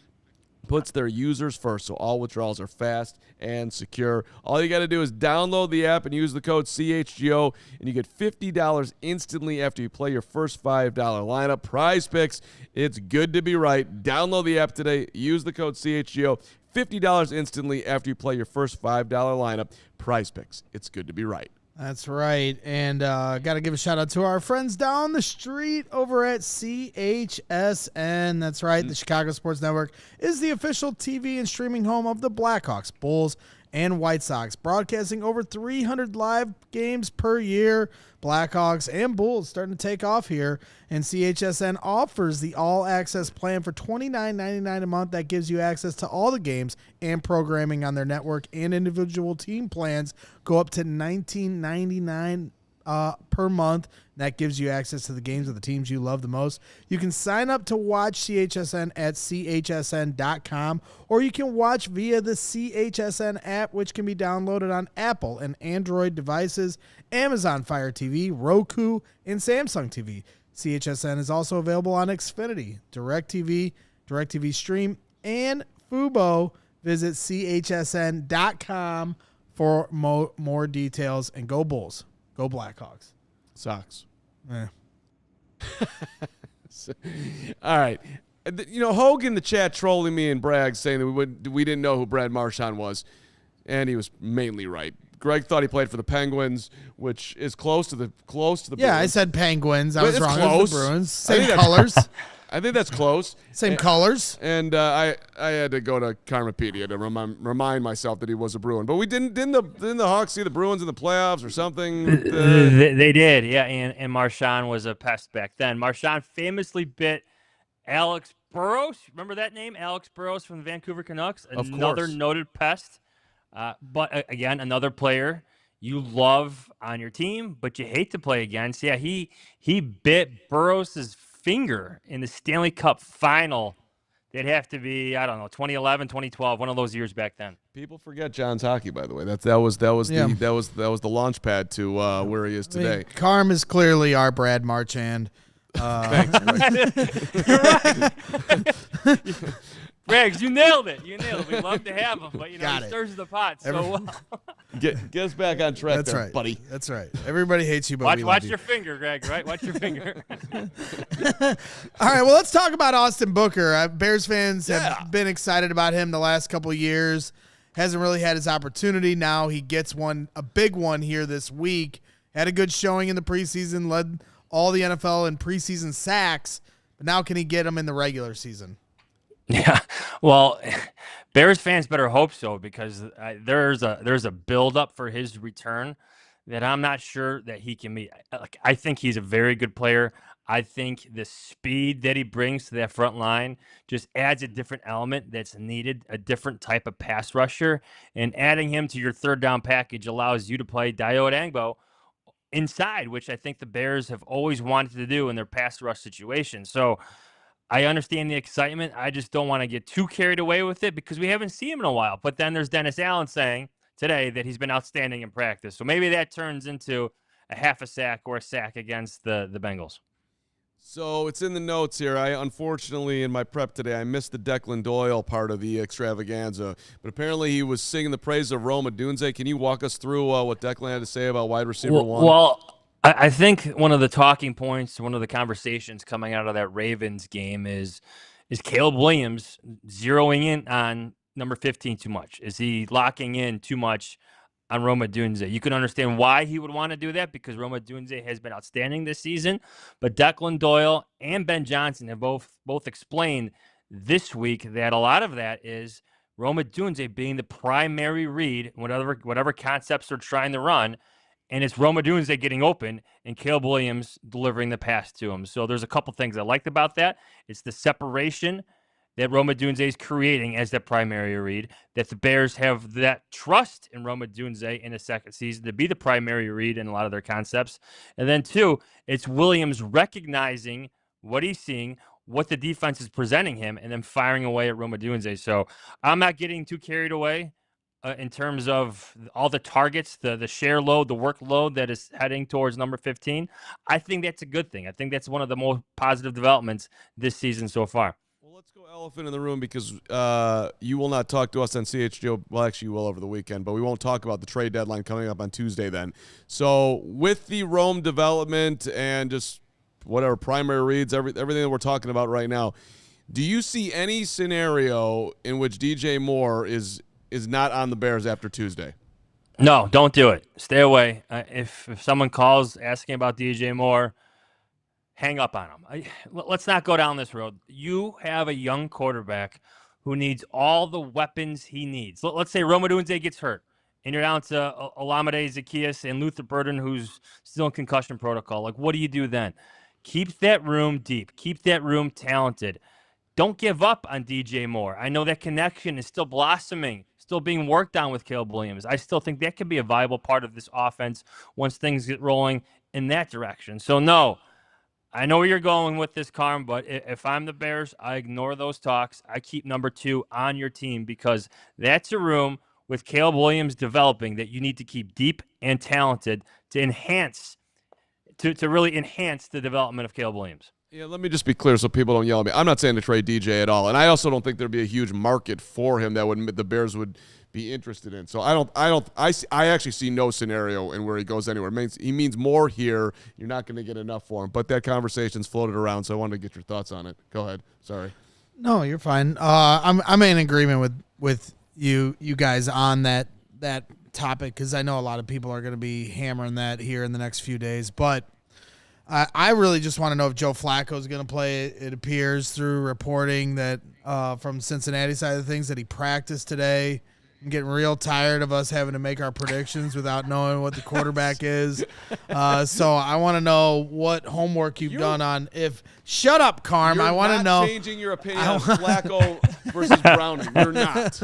puts their users first, so all withdrawals are fast and secure. All you got to do is download the app and use the code CHGO, and you get $50 instantly after you play your first $5 lineup. Prize Picks, it's good to be right. Download the app today. Use the code CHGO. $50 instantly after you play your first $5 lineup. Prize Picks, it's good to be right. That's right. And got to give a shout out to our friends down the street over at CHSN. That's right. The Chicago Sports Network is the official TV and streaming home of the Blackhawks, Bulls, and White Sox, broadcasting over 300 live games per year. Blackhawks and Bulls starting to take off here, and CHSN offers the all-access plan for $29.99 a month. That gives you access to all the games and programming on their network, and individual team plans go up to $19.99 per month. That gives you access to the games of the teams you love the most. You can sign up to watch CHSN at chsn.com, or you can watch via the CHSN app, which can be downloaded on Apple and Android devices, Amazon Fire TV, Roku, and Samsung TV. CHSN is also available on Xfinity, DirecTV, DirecTV Stream, and Fubo. Visit chsn.com for more details, and go Bulls. Go Blackhawks. Sox. Eh. All right. Hoge in the chat trolling me and Bragg saying that we didn't know who Brad Marchand was. and he was mainly right. Greg thought he played for the Penguins, which is close to the Yeah, Bruins. I said Penguins. I But was it's wrong. It close. was the Bruins. I think Same that's- colors. I think that's close. Same colors. And I had to go to Carmanpedia to remind myself that he was a Bruin. But we didn't the Hawks see the Bruins in the playoffs or something? They did, yeah. And Marchand was a pest back then. Marchand famously bit Alex Burrows. Remember that name, Alex Burrows from the Vancouver Canucks? Of Another course. noted pest. But again, another player you love on your team, but you hate to play against. Yeah, he bit Burrows' finger in the Stanley Cup final. They'd have to be, I don't know, 2011, 2012, one of those years back then. People forget Jahns hockey, by the way. That was the launch pad to where he is today. Carm is clearly our Brad Marchand. Thanks, Greg. You're right. Briggs, you nailed it. We love to have him, but he stirs the pot so well. Get us back on track. That's there, right, buddy. That's right. Everybody hates you, but we love Watch you. your finger, Greg. Right? Watch your finger. All right, well, let's talk about Austin Booker. Bears fans have been excited about him the last couple of years. Hasn't really had his opportunity. Now he gets a big one here this week. Had a good showing in the preseason, led all the NFL in preseason sacks, but now can he get them in the regular season? Yeah, well, Bears fans better hope so, because there's a build-up for his return that I'm not sure that he can meet. I think he's a very good player. I think the speed that he brings to that front line just adds a different element that's needed, a different type of pass rusher, and adding him to your third down package allows you to play Dayo Odangbo inside, which I think the Bears have always wanted to do in their pass rush situation. So I understand the excitement. I just don't want to get too carried away with it because we haven't seen him in a while. But then there's Dennis Allen saying today that he's been outstanding in practice. So maybe that turns into a half a sack or a sack against the Bengals. So it's in the notes here. I unfortunately, in my prep today, I missed the Declan Doyle part of the extravaganza. But apparently he was singing the praise of Rome Odunze. Can you walk us through what Declan had to say about wide receiver one? Well, I think one of the talking points, one of the conversations coming out of that Ravens game is Caleb Williams zeroing in on number 15 too much? Is he locking in too much on Rome Odunze? You can understand why he would want to do that because Rome Odunze has been outstanding this season. But Declan Doyle and Ben Johnson have both explained this week that a lot of that is Rome Odunze being the primary read, whatever concepts they're trying to run. And it's Rome Odunze getting open and Caleb Williams delivering the pass to him. So there's a couple things I liked about that. It's the separation that Rome Odunze is creating as the primary read, that the Bears have that trust in Rome Odunze in the second season to be the primary read in a lot of their concepts. And then two, it's Williams recognizing what he's seeing, what the defense is presenting him, and then firing away at Rome Odunze. So I'm not getting too carried away in terms of all the targets, the share load, the workload that is heading towards number 15. I think that's a good thing. I think that's one of the most positive developments this season so far. Well, let's go elephant in the room because you will not talk to us on CHGO. Well, actually, you will over the weekend, but we won't talk about the trade deadline coming up on Tuesday then. So with the Rome development and just whatever primary reads, everything that we're talking about right now, do you see any scenario in which DJ Moore is not on the Bears after Tuesday? No, don't do it. Stay away. If someone calls asking about DJ Moore, hang up on him. Let's not go down this road. You have a young quarterback who needs all the weapons he needs. Let's say Rome Odunze gets hurt, and you're down to Olamide Zaccheaus and Luther Burden, who's still in concussion protocol. Like, what do you do then? Keep that room deep. Keep that room talented. Don't give up on DJ Moore. I know that connection is still blossoming, still being worked on with Caleb Williams. I still think that could be a viable part of this offense once things get rolling in that direction. So, no, I know where you're going with this, Carm, but if I'm the Bears, I ignore those talks. I keep number 2 on your team because that's a room with Caleb Williams developing that you need to keep deep and talented to enhance, to really enhance the development of Caleb Williams. Yeah, let me just be clear so people don't yell at me. I'm not saying to trade DJ at all, and I also don't think there'd be a huge market for him that the Bears would be interested in. So I actually see no scenario in where he goes anywhere. He means more here. You're not going to get enough for him. But that conversation's floated around, so I wanted to get your thoughts on it. Go ahead. Sorry. No, you're fine. I'm in agreement with you guys on that that topic because I know a lot of people are going to be hammering that here in the next few days. But I really just want to know if Joe Flacco is going to play. It appears through reporting that from Cincinnati side of things that he practiced today. I'm getting real tired of us having to make our predictions without knowing what the quarterback is. So I want to know what homework you've done on if. Shut up, Carm. I want to know. You're not changing your opinion on Flacco versus Browning. You're not.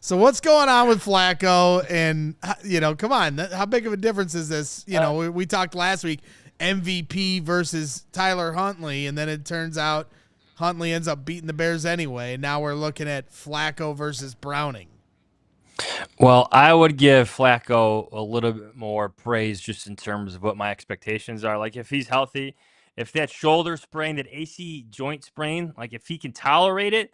So what's going on with Flacco? And, come on. How big of a difference is this? We talked last week, MVP versus Tyler Huntley, and then it turns out Huntley ends up beating the Bears anyway. And now we're looking at Flacco versus Browning. Well, I would give Flacco a little bit more praise just in terms of what my expectations are. Like if he's healthy, if that shoulder sprain, that AC joint sprain, like if he can tolerate it,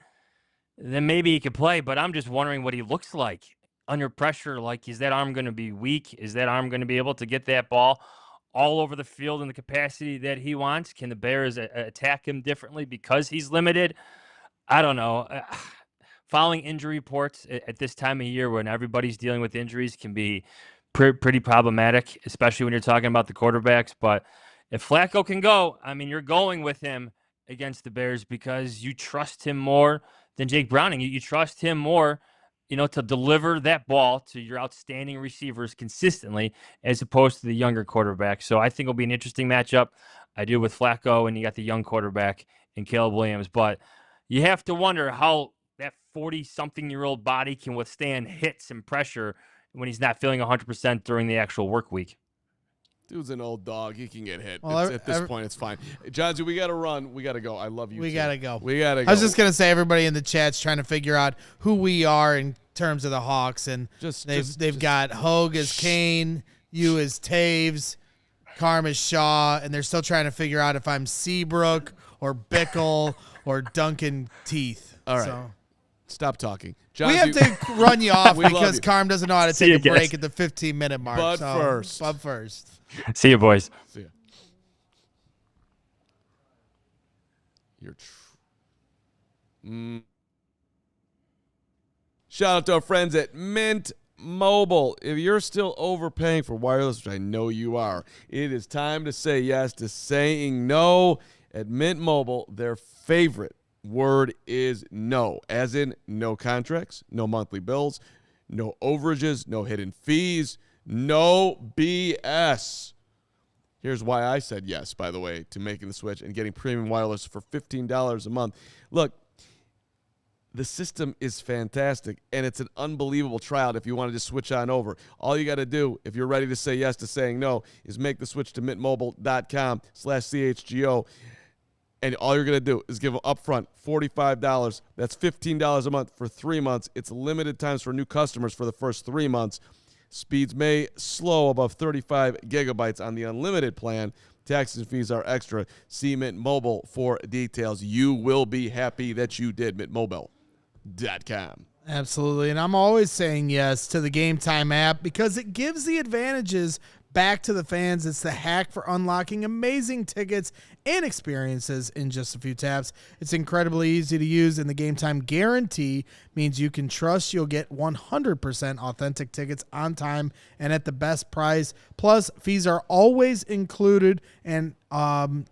then maybe he could play. But I'm just wondering what he looks like under pressure. Like, is that arm going to be weak? Is that arm going to be able to get that ball all over the field in the capacity that he wants? Can the Bears attack him differently because he's limited? I don't know. Following injury reports at this time of year when everybody's dealing with injuries can be pretty problematic, especially when you're talking about the quarterbacks. But if Flacco can go, I mean, you're going with him against the Bears because you trust him more than Jake Browning. You trust him more, to deliver that ball to your outstanding receivers consistently as opposed to the younger quarterback. So I think it'll be an interesting matchup. I do with Flacco, and you got the young quarterback in Caleb Williams. But you have to wonder how that 40-something-year-old body can withstand hits and pressure when he's not feeling 100% during the actual work week. Dude's an old dog. He can get hit. Well, at this point, it's fine. Johnsy, we got to run. We got to go. I love you. We got to go. We got to go. I was just going to say everybody in the chat's trying to figure out who we are in terms of the Hawks. And they've got Hoge as Kane, you as Taves, Carm as Shaw, and they're still trying to figure out if I'm Seabrook or Bickle or Duncan Teeth. All right. So. Stop talking. We have to run you off because you. Carm doesn't know how to take a break at the 15-minute mark. Bud first. See you, boys. See ya. Shout out to our friends at Mint Mobile. If you're still overpaying for wireless, which I know you are, it is time to say yes to saying no. At Mint Mobile, their favorite word is no, as in no contracts, no monthly bills, no overages, no hidden fees, no BS. Here's why I said yes, by the way, to making the switch and getting premium wireless for $15 a month. Look, the system is fantastic, and it's an unbelievable trial if you want to just switch on over. All you got to do, if you're ready to say yes to saying no, is make the switch to mintmobile.com/CHGO. And all you're going to do is give them upfront $45. That's $15 a month for 3 months. It's limited times for new customers for the first 3 months. Speeds may slow above 35 gigabytes on the unlimited plan. Taxes and fees are extra. See Mint Mobile for details. You will be happy that you did. MintMobile.com. Absolutely. And I'm always saying yes to the Game Time app because it gives the advantages back to the fans. It's the hack for unlocking amazing tickets and experiences in just a few taps. It's incredibly easy to use, and the Game Time guarantee means you can trust you'll get 100% authentic tickets on time and at the best price. Plus, fees are always included, and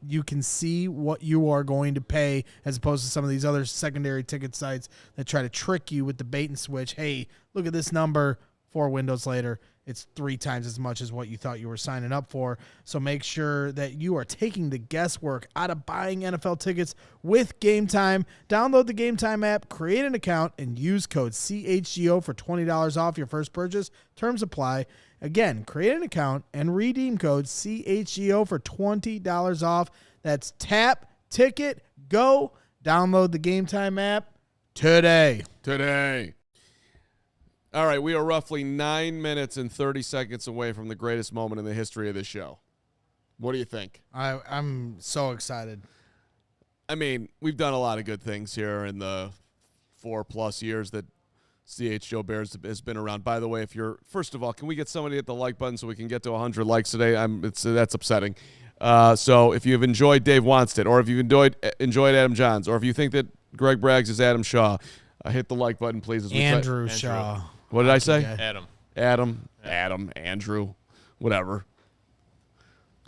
you can see what you are going to pay as opposed to some of these other secondary ticket sites that try to trick you with the bait and switch. Hey, look at this number. 4 windows later, it's 3 times as much as what you thought you were signing up for. So make sure that you are taking the guesswork out of buying NFL tickets with Game Time. Download the Game Time app, create an account, and use code CHGO for $20 off your first purchase. Terms apply. Again, create an account and redeem code CHGO for $20 off. That's tap, ticket, go. Download the Game Time app today. All right, we are roughly 9 minutes and 30 seconds away from the greatest moment in the history of this show. What do you think? I'm so excited. I mean, we've done a lot of good things here in the 4+ years that CHGO Bears has been around. By the way, first of all, can we get somebody to hit the like button so we can get to 100 likes today? That's upsetting. So if you've enjoyed Dave Wannstedt, or if you've enjoyed Adam Jahns, or if you think that Greg Braggs is Adam Shaw, hit the like button, please. Andrew Shaw. What did I say? Adam. Andrew, whatever.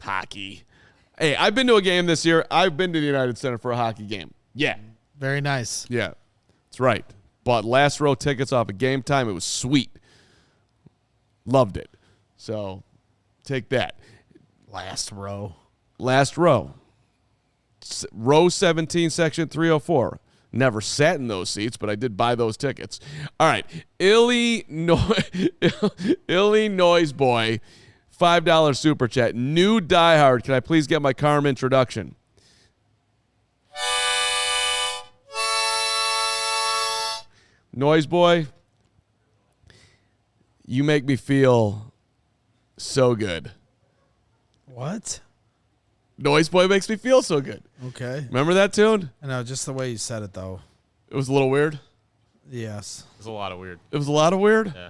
Hockey. Hey, I've been to a game this year. I've been to the United Center for a hockey game. Yeah. Very nice. Yeah, that's right. Bought last row tickets off of Game Time. It was sweet. Loved it. So take that. Last row. Row 17, section 304. Never sat in those seats, but I did buy those tickets. All right. Illinois boy, $5 super chat. New diehard. Can I please get my Carman introduction? Noise boy, you make me feel so good. What? Noise boy makes me feel so good. Okay. Remember that tune? I know, just the way you said it, though. It was a little weird. Yes. It was a lot of weird. It was a lot of weird? Yeah.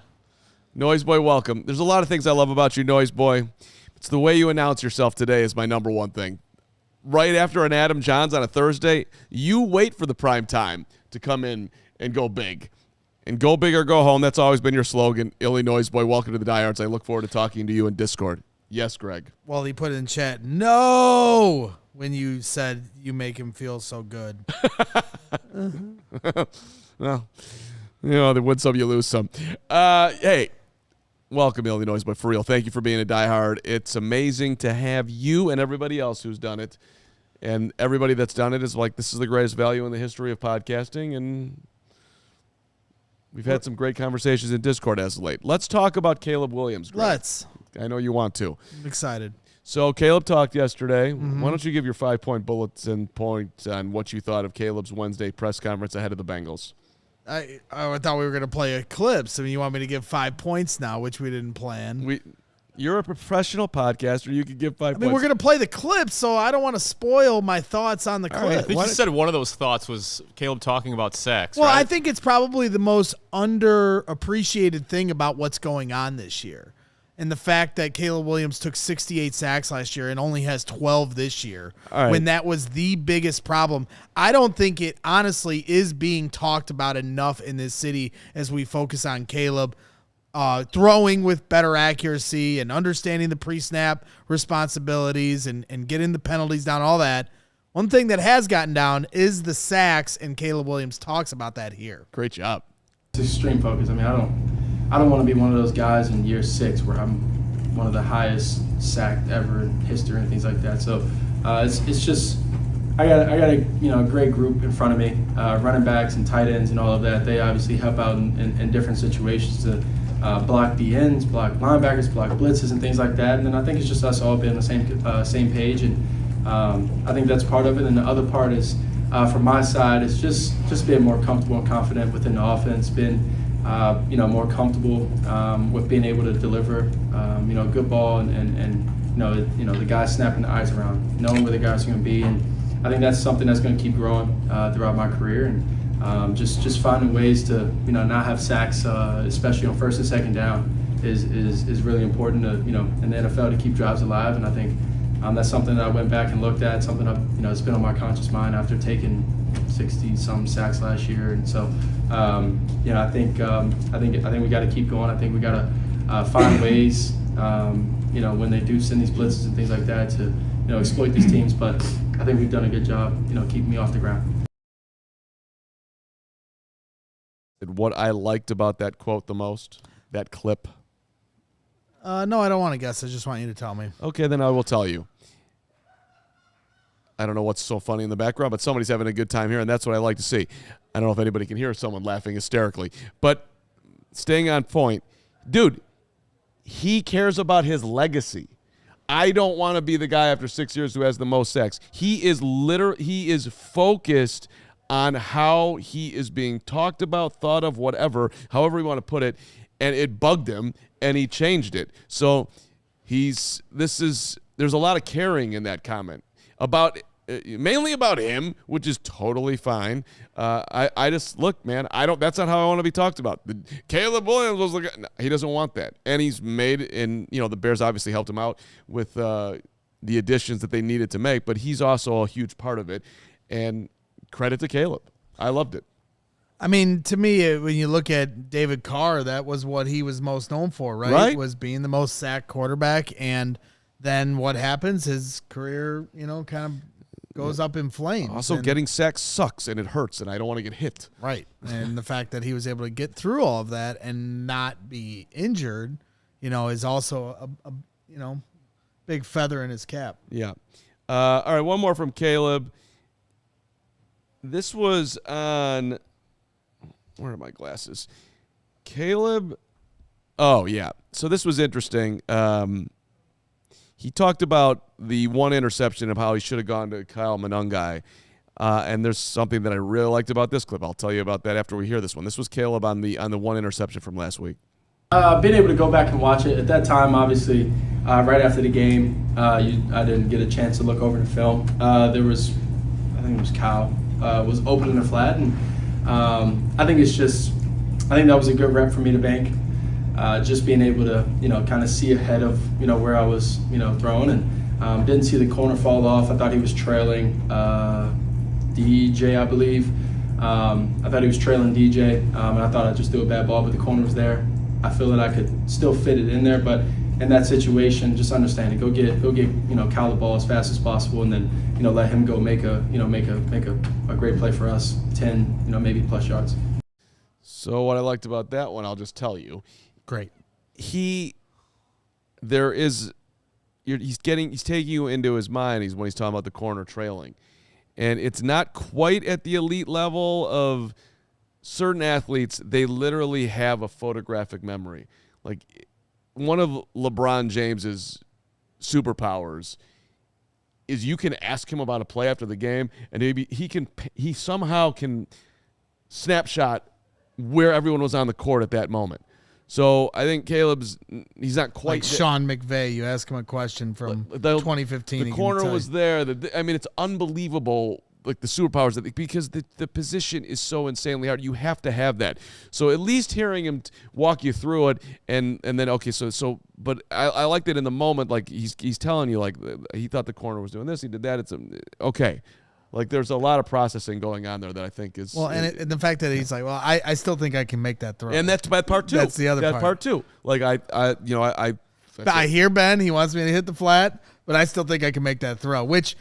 Noise boy, welcome. There's a lot of things I love about you, Noise boy. It's the way you announce yourself today is my number one thing. Right after an Adam Jahns on a Thursday, you wait for the prime time to come in and go big. And go big or go home. That's always been your slogan. Illinois boy, welcome to the Diehards. I look forward to talking to you in Discord. Yes, Greg. Well, he put in chat, no, when you said you make him feel so good. Well, they win some, you lose some. Hey, welcome, Illinois boy, for real. Thank you for being a diehard. It's amazing to have you and everybody else who's done it. And everybody that's done it is like, this is the greatest value in the history of podcasting, and we've had some great conversations in Discord as of late. Let's talk about Caleb Williams, Greg. Let's. I know you want to. I'm excited. So Caleb talked yesterday. Mm-hmm. Why don't you give your 5-point bulletin point on what you thought of Caleb's Wednesday press conference ahead of the Bengals? I thought we were going to play a clips. I mean, you want me to give 5 points now, which we didn't plan. You're a professional podcaster. You could give 5 points. We're going to play the clips, so I don't want to spoil my thoughts on the clip. Right, I think you said one of those thoughts was Caleb talking about sex, Well, right? I think it's probably the most underappreciated thing about what's going on this year. And the fact that Caleb Williams took 68 sacks last year and only has 12 this year, when that was the biggest problem. I don't think it honestly is being talked about enough in this city as we focus on Caleb throwing with better accuracy and understanding the pre-snap responsibilities and getting the penalties down, all that. One thing that has gotten down is the sacks, and Caleb Williams talks about that here. Great job. It's extreme focus. I mean, I don't want to be one of those guys in year 6 where I'm one of the highest sacked ever in history and things like that. So it's just I got a great group in front of me, running backs and tight ends and all of that. They obviously help out in different situations to block the ends, block linebackers, block blitzes and things like that. And then I think it's just us all being on the same page, and I think that's part of it. And the other part is from my side is just being more comfortable and confident within the offense, being more comfortable with being able to deliver, a good ball and the guys snapping the eyes around, knowing where the guys are going to be. And I think that's something that's going to keep growing throughout my career. And just finding ways to, not have sacks, especially on first and second down is really important to, in the NFL to keep drives alive. And I think that's something that I went back and looked at, something it's been on my conscious mind after taking 60-some sacks last year. And so, I think we got to keep going. I think we got to find ways, when they do send these blitzes and things like that to, exploit these teams. But I think we've done a good job, keeping me off the ground. What I liked about that quote the most, that clip. No, I don't want to guess. I just want you to tell me. Okay, then I will tell you. I don't know what's so funny in the background, but somebody's having a good time here, and that's what I like to see. I don't know if anybody can hear someone laughing hysterically. But staying on point, dude, he cares about his legacy. I don't want to be the guy after 6 years who has the most sacks. He is focused on how he is being talked about, thought of, whatever, however you want to put it, and it bugged him, and he changed it. So there's a lot of caring in that comment mainly about him, which is totally fine. I just look, man. That's not how I want to be talked about. Caleb Williams was the guy. No, he doesn't want that, and he's made. And the Bears obviously helped him out with the additions that they needed to make, but he's also a huge part of it. And credit to Caleb. I loved it. I mean, to me, when you look at David Carr, that was what he was most known for, right? Right. Was being the most sacked quarterback. And then what happens? His career, kind of goes up in flames. Also, and, getting sacked sucks, and it hurts, and I don't want to get hit. right. And the fact that he was able to get through all of that and not be injured, is also a big feather in his cap. Yeah. All right, one more from Caleb. This was on – where are my glasses? Caleb – oh, yeah. So this was interesting. He talked about the one interception of how he should have gone to Kyle Monungai. And there's something that I really liked about this clip. I'll tell you about that after we hear this one. This was Caleb on the one interception from last week. Being able to go back and watch it. At that time, obviously, right after the game, I didn't get a chance to look over the film. There was, I think it was Kyle, was opening the flat. And I think that was a good rep for me to bank. Just being able to, kind of see ahead of, where I was, throwing, and didn't see the corner fall off. I thought he was trailing DJ, I believe. I thought he was trailing DJ, and I thought I just threw a bad ball, but the corner was there. I feel that I could still fit it in there, but in that situation, just understand it. Go get, Kyle the ball as fast as possible, and then, let him go make a great play for us, 10, maybe plus yards. So what I liked about that one, I'll just tell you. Great. He's taking you into his mind when he's talking about the corner trailing. And it's not quite at the elite level of certain athletes. They literally have a photographic memory. Like one of LeBron James's superpowers is you can ask him about a play after the game, and maybe he somehow can snapshot where everyone was on the court at that moment. So I think he's not quite like Sean McVay. You ask him a question from 2015. The corner was there. It's unbelievable, like the superpowers, because the position is so insanely hard. You have to have that. So at least hearing him walk you through it, and then okay, so but I liked it in the moment. Like he's telling you, like he thought the corner was doing this, he did that. It's okay. Like there's a lot of processing going on there that I think is. Well, and the fact that he's like, well, I still think I can make that throw. And that's bad part too. That's the other part too. Like I hear Ben. He wants me to hit the flat, but I still think I can make that throw. Which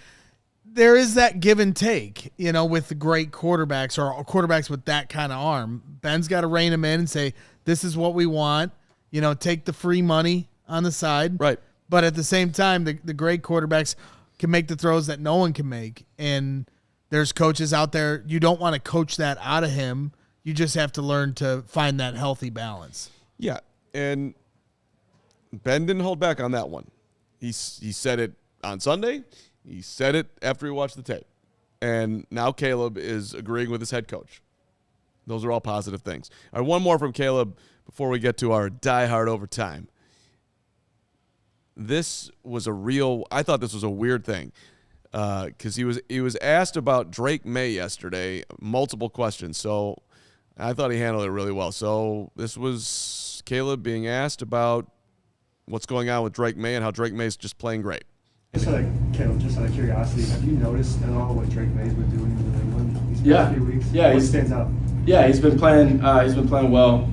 there is that give and take, with the great quarterbacks or quarterbacks with that kind of arm. Ben's got to rein him in and say, "This is what we want." Take the free money on the side. Right. But at the same time, the great quarterbacks can make the throws that no one can make. And there's coaches out there, you don't want to coach that out of him. You just have to learn to find that healthy balance. Yeah, and Ben didn't hold back on that one. He said it on Sunday. He said it after he watched the tape. And now Caleb is agreeing with his head coach. Those are all positive things. All right, one more from Caleb before we get to our diehard overtime. I thought this was a weird thing because he was asked about Drake May yesterday, multiple questions. So I thought he handled it really well. So this was Caleb being asked about what's going on with Drake May and how Drake May's just playing great. Caleb, just out of curiosity, have you noticed at all what Drake May's been doing in New England these past few weeks? Yeah, what stands out? Yeah, he's been playing. He's been playing well.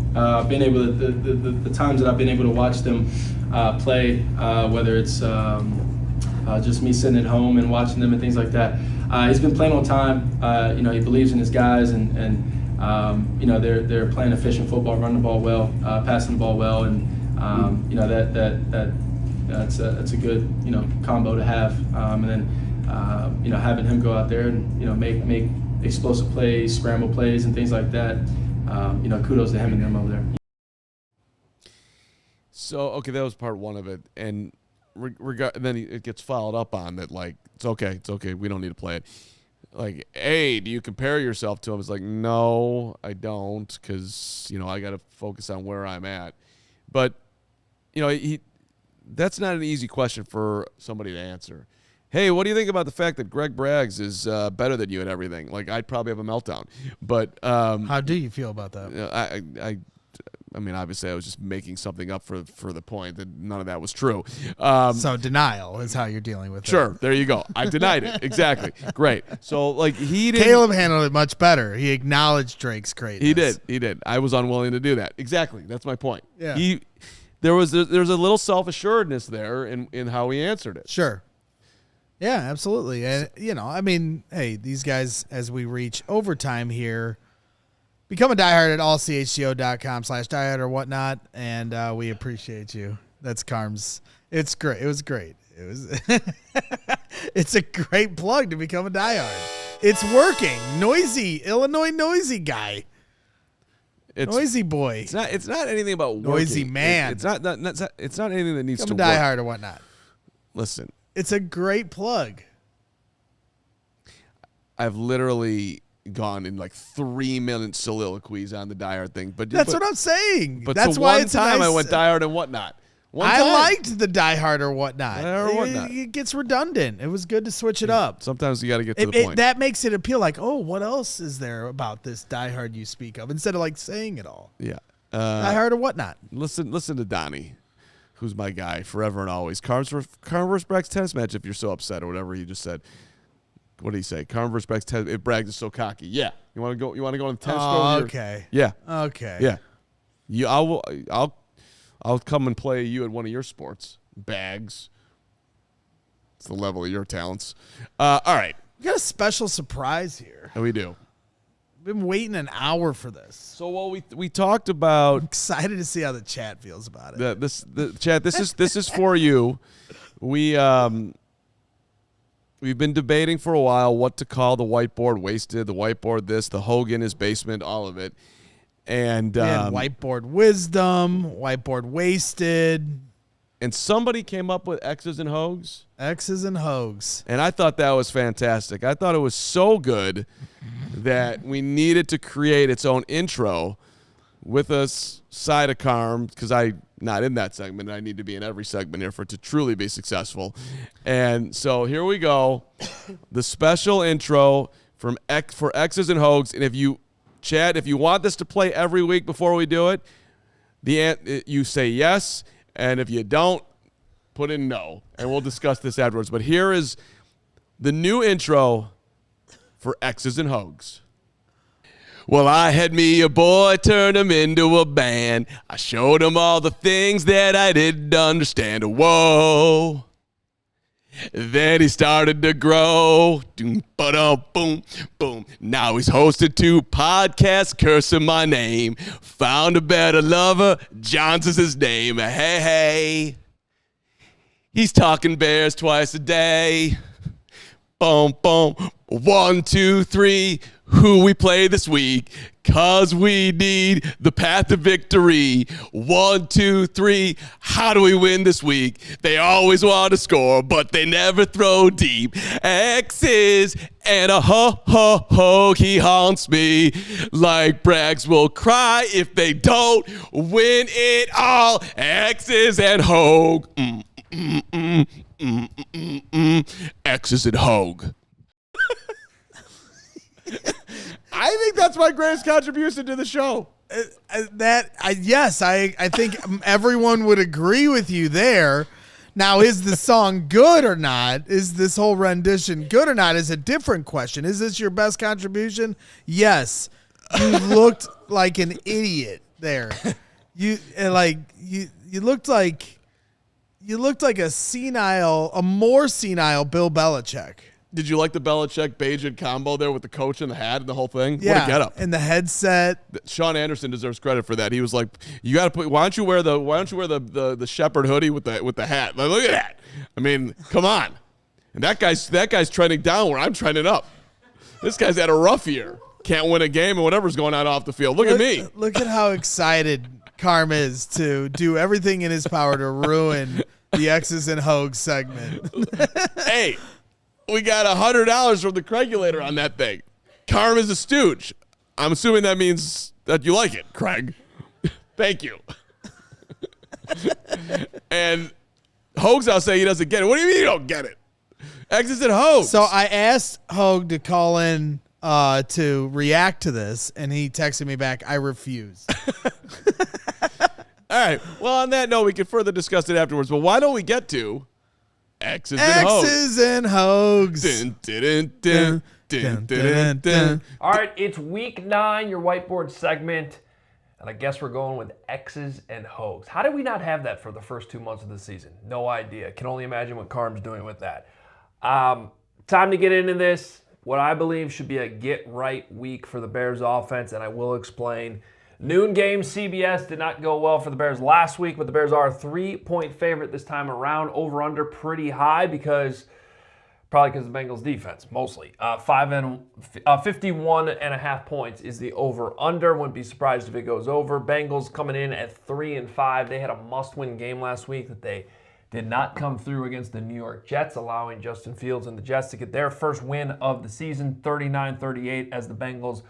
Been able to the times that I've been able to watch them play, whether it's just me sitting at home and watching them and things like that. He's been playing on time. He believes in his guys, and they're playing efficient football, running the ball well, passing the ball well, and that's a good combo to have. And then having him go out there and make explosive plays, scramble plays, and things like that. Kudos to him and them over there. So, okay, that was part one of it. And then it gets followed up on that, like, it's okay, we don't need to play it. Like, hey, do you compare yourself to him? It's like, no, I don't, because, I got to focus on where I'm at. But, that's not an easy question for somebody to answer. Hey, what do you think about the fact that Greg Braggs is better than you at everything? Like, I'd probably have a meltdown. But how do you feel about that? I mean, obviously, I was just making something up for the point that none of that was true. So denial is how you're dealing with it. Sure, there you go. I denied it. Exactly. Great. So, like, he didn't. Caleb handled it much better. He acknowledged Drake's greatness. He did. I was unwilling to do that. Exactly. That's my point. Yeah. There's a little self-assuredness there in how he answered it. Sure. Yeah, absolutely. And, I mean, hey, these guys, as we reach overtime here, become a diehard at allchgo.com/diehard or whatnot, and we appreciate you. That's Carm's. It's great. It was great. It was. It's a great plug to become a diehard. It's working. Illinois noisy guy. Noisy boy. It's not anything about noisy working. man. It's not anything that needs become to a work. diehard or whatnot. Listen. It's a great plug. I've literally gone in like 3-minute soliloquies on the diehard thing, but that's what I'm saying. But that's so why one it's time nice, I went diehard and whatnot. I liked the diehard or whatnot. Diehard or whatnot. It gets redundant. It was good to switch it up. Sometimes you got to get to the point. That makes it appeal. Like, oh, what else is there about this diehard you speak of? Instead of like saying it all. Yeah. Diehard or whatnot. Listen to Donnie, who's my guy forever and always. Carm versus Bragg's tennis match. If you're so upset or whatever he just said. What did he say? Carm versus Bragg's tennis. If Bragg is so cocky. Yeah. You want to go? You want to go on the tennis court? Okay. Yeah. Okay. Yeah. I'll come and play you at one of your sports. Bags. It's the level of your talents. All right. We got a special surprise here. We do. Been waiting an hour for this. So we talked about. I'm excited to see how the chat feels about it. The chat. This is for you. We've been debating for a while what to call the whiteboard. Wasted, the whiteboard, this, the Hoge in his basement, all of it. And whiteboard wisdom, whiteboard wasted. And somebody came up with X's and Hoges. X's and Hoges. And I thought that was fantastic. I thought it was so good that we needed to create its own intro with a side of Carm, because I'm not in that segment. I need to be in every segment here for it to truly be successful. And so here we go. The special intro for X's and Hoges. And if you, Chad, if you want this to play every week before we do it, you say yes. And if you don't, put in no. And we'll discuss this afterwards. But here is the new intro for X's and Hoges. Well, I had me a boy, turned him into a band. I showed him all the things that I didn't understand. Whoa. Then he started to grow. Boom, boom. Now he's hosted 2 podcasts, cursing my name. Found a better lover. Jahns is his name. Hey. He's talking Bears twice a day. Boom. 1, 2, 3. Who we play this week, 'cause we need the path to victory. 1, 2, 3. How do we win this week? They always want to score, but they never throw deep. X's and a Hoge. He haunts me like Braggs will cry if they don't win it all. X's and Hoge. X's and Hoge. I think that's my greatest contribution to the show. Yes, I think everyone would agree with you there. Now, is the song good or not? Is this whole rendition good or not? Is a different question. Is this your best contribution? Yes. You looked like an idiot there. You looked like a more senile Bill Belichick. Did you like the Belichick-Bajan combo there with the coach and the hat and the whole thing? Yeah, what a getup! And the headset. Sean Anderson deserves credit for that. He was like, "You got to put. Why don't you wear the shepherd hoodie with the hat? Like, look at that. I mean, come on." And that guy's trending down where I'm trending up. This guy's had a rough year. Can't win a game and whatever's going on off the field. Look at me. Look at how excited Carm is to do everything in his power to ruin the X's and Hoges segment. Hey. We got $100 from the Craigulator on that thing. Carm is a stooge. I'm assuming that means that you like it, Craig. Thank you. And Hoges, I'll say he doesn't get it. What do you mean you don't get it? X's and Hoges. So I asked Hoge to call in to react to this, and he texted me back, I refuse. right. Well, on that note, we can further discuss it afterwards. But why don't we get to X's and Hoes? X's and Hoges. Dun, dun, dun, dun, dun, dun, dun. All right, it's week 9, your whiteboard segment, and I guess we're going with X's and Hoges. How did we not have that for the first 2 months of the season? No idea. Can only imagine what Carm's doing with that. Time to get into this. What I believe should be a get-right week for the Bears offense, and I will explain. Noon game, CBS did not go well for the Bears last week, but the Bears are a 3-point favorite this time around. Over-under pretty high probably because of the Bengals defense, mostly. 51.5 points is the over-under. Wouldn't be surprised if it goes over. Bengals coming in at 3-5. They had a must-win game last week that they did not come through against the New York Jets, allowing Justin Fields and the Jets to get their first win of the season, 39-38, as the Bengals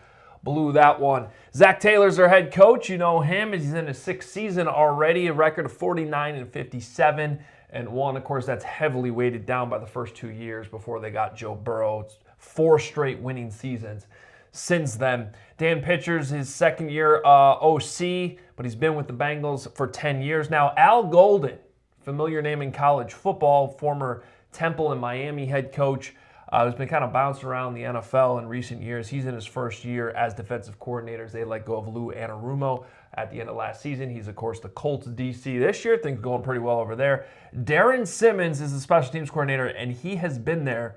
blew that one. Zach Taylor's their head coach. You know him. He's in his 6th season already, a record of 49-57. And one, of course, that's heavily weighted down by the first 2 years before they got Joe Burrow. It's 4 straight winning seasons since then. Dan Pitcher's his 2nd year OC, but he's been with the Bengals for 10 years now. Al Golden, familiar name in college football, former Temple and Miami head coach, who's been kind of bouncing around the NFL in recent years. He's in his 1st year as defensive coordinators. They let go of Lou Anarumo at the end of last season. He's, of course, the Colts DC this year. Things going pretty well over there. Darren Simmons is the special teams coordinator, and he has been there.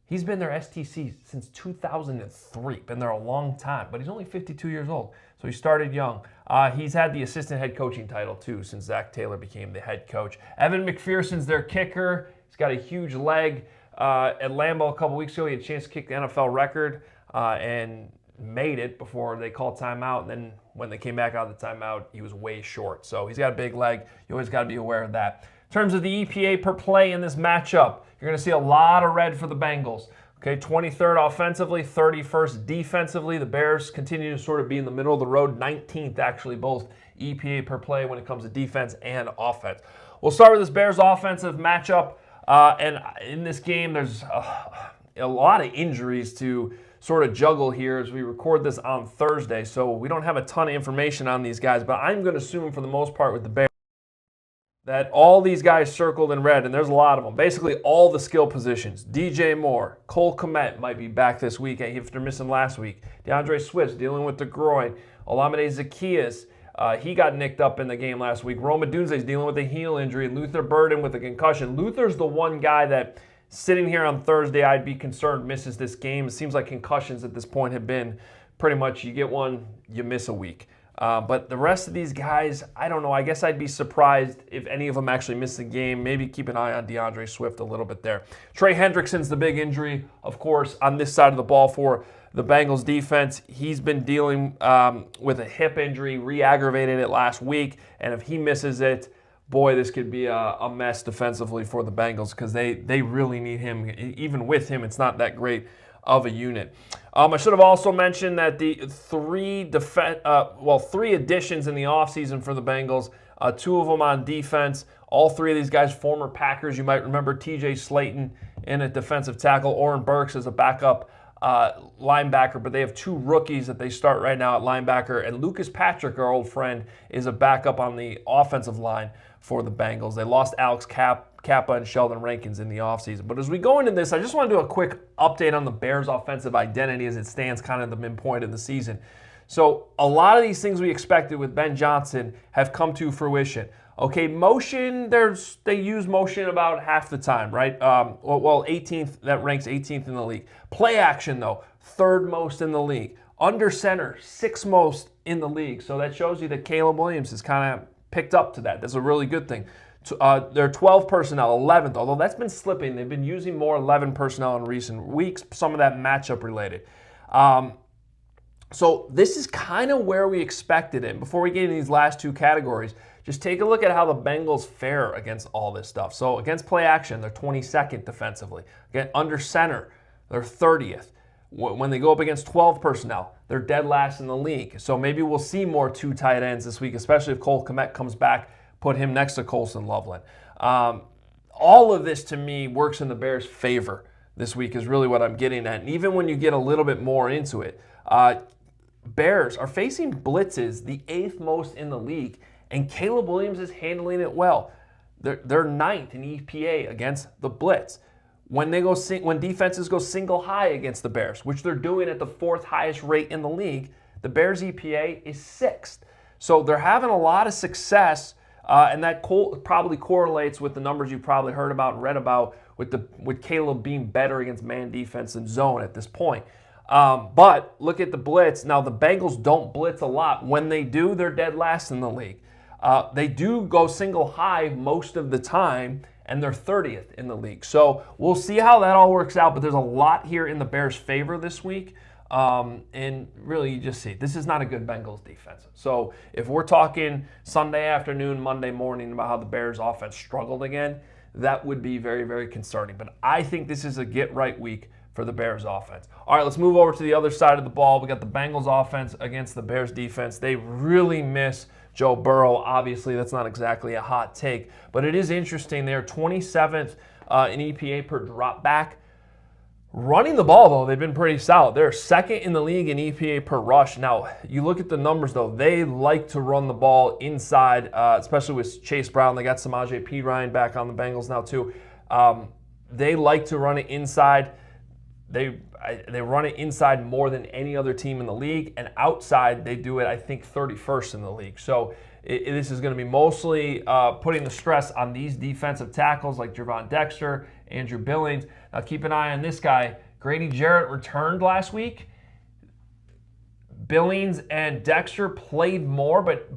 He's been their STC since 2003. Been there a long time, but he's only 52 years old, so he started young. He's had the assistant head coaching title, too, since Zach Taylor became the head coach. Evan McPherson's their kicker. He's got a huge leg. At Lambeau a couple weeks ago, he had a chance to kick the NFL record and made it before they called timeout. And then when they came back out of the timeout, he was way short. So he's got a big leg. You always got to be aware of that. In terms of the EPA per play in this matchup, you're going to see a lot of red for the Bengals. Okay, 23rd offensively, 31st defensively. The Bears continue to sort of be in the middle of the road, 19th actually, both EPA per play when it comes to defense and offense. We'll start with this Bears offensive matchup. And in this game, there's a lot of injuries to sort of juggle here as we record this on Thursday. So we don't have a ton of information on these guys, but I'm going to assume for the most part with the Bears that all these guys circled in red, and there's a lot of them, basically all the skill positions. DJ Moore, Cole Kmet might be back this week after missing last week. DeAndre Swift's dealing with the groin. Olamide Zaccheaus, he got nicked up in the game last week. Rome Odunze's dealing with a heel injury. Luther Burden with a concussion. Luther's the one guy that, sitting here on Thursday, I'd be concerned misses this game. It seems like concussions at this point have been pretty much you get one, you miss a week. But the rest of these guys, I don't know. I guess I'd be surprised if any of them actually miss the game. Maybe keep an eye on DeAndre Swift a little bit there. Trey Hendrickson's the big injury, of course, on this side of the ball for the Bengals defense. He's been dealing with a hip injury, re-aggravated it last week, and if he misses it, boy, this could be a mess defensively for the Bengals because they really need him. Even with him, it's not that great of a unit. I should have also mentioned that the three additions in the offseason for the Bengals, 2 of them on defense. All 3 of these guys, former Packers. You might remember TJ Slayton in a defensive tackle. Oren Burks as a backup linebacker, but they have 2 rookies that they start right now at linebacker. And Lucas Patrick, our old friend, is a backup on the offensive line for the Bengals. They lost Alex Kappa and Sheldon Rankins in the offseason. But as we go into this, I just want to do a quick update on the Bears' offensive identity as it stands kind of the midpoint of the season. So a lot of these things we expected with Ben Johnson have come to fruition. Okay, motion, they use motion about half the time, right? 18th, that ranks 18th in the league. Play action, though, 3rd most in the league. Under center, 6th most in the league. So that shows you that Caleb Williams has kind of picked up to that. That's a really good thing. They're 12 personnel, 11th, although that's been slipping. They've been using more 11 personnel in recent weeks, some of that matchup related. So this is kind of where we expected it. Before we get into these last 2 categories, just take a look at how the Bengals fare against all this stuff. So against play action, they're 22nd defensively. Again, under center, they're 30th. When they go up against 12 personnel, they're dead last in the league. So maybe we'll see more 2 tight ends this week, especially if Cole Kmet comes back, put him next to Colson Loveland. All of this, to me, works in the Bears' favor this week is really what I'm getting at. And even when you get a little bit more into it, Bears are facing blitzes, the 8th most in the league, And Caleb Williams is handling it well. They're ninth in EPA against the blitz. When defenses go single high against the Bears, which they're doing at the 4th highest rate in the league, the Bears EPA is 6th. So they're having a lot of success, and that probably correlates with the numbers you probably heard about and read about with Caleb being better against man defense than zone at this point. But look at the blitz. Now, the Bengals don't blitz a lot. When they do, they're dead last in the league. They do go single high most of the time, and they're 30th in the league. So we'll see how that all works out, but there's a lot here in the Bears' favor this week. And really, you just see, this is not a good Bengals defense. So if we're talking Sunday afternoon, Monday morning about how the Bears' offense struggled again, that would be very, very concerning. But I think this is a get-right week for the Bears' offense. All right, let's move over to the other side of the ball. We got the Bengals' offense against the Bears' defense. They really miss Joe Burrow. Obviously, that's not exactly a hot take, but it is interesting. They're 27th in EPA per drop back. Running the ball, though, they've been pretty solid. They're 2nd in the league in EPA per rush. Now, you look at the numbers, though. They like to run the ball inside, especially with Chase Brown. They got Samaje Perine back on the Bengals now, too. They like to run it inside. They run it inside more than any other team in the league, and outside they do it, I think, 31st in the league. So this is going to be mostly putting the stress on these defensive tackles like Javon Dexter, Andrew Billings. Now keep an eye on this guy. Grady Jarrett returned last week. Billings and Dexter played more, but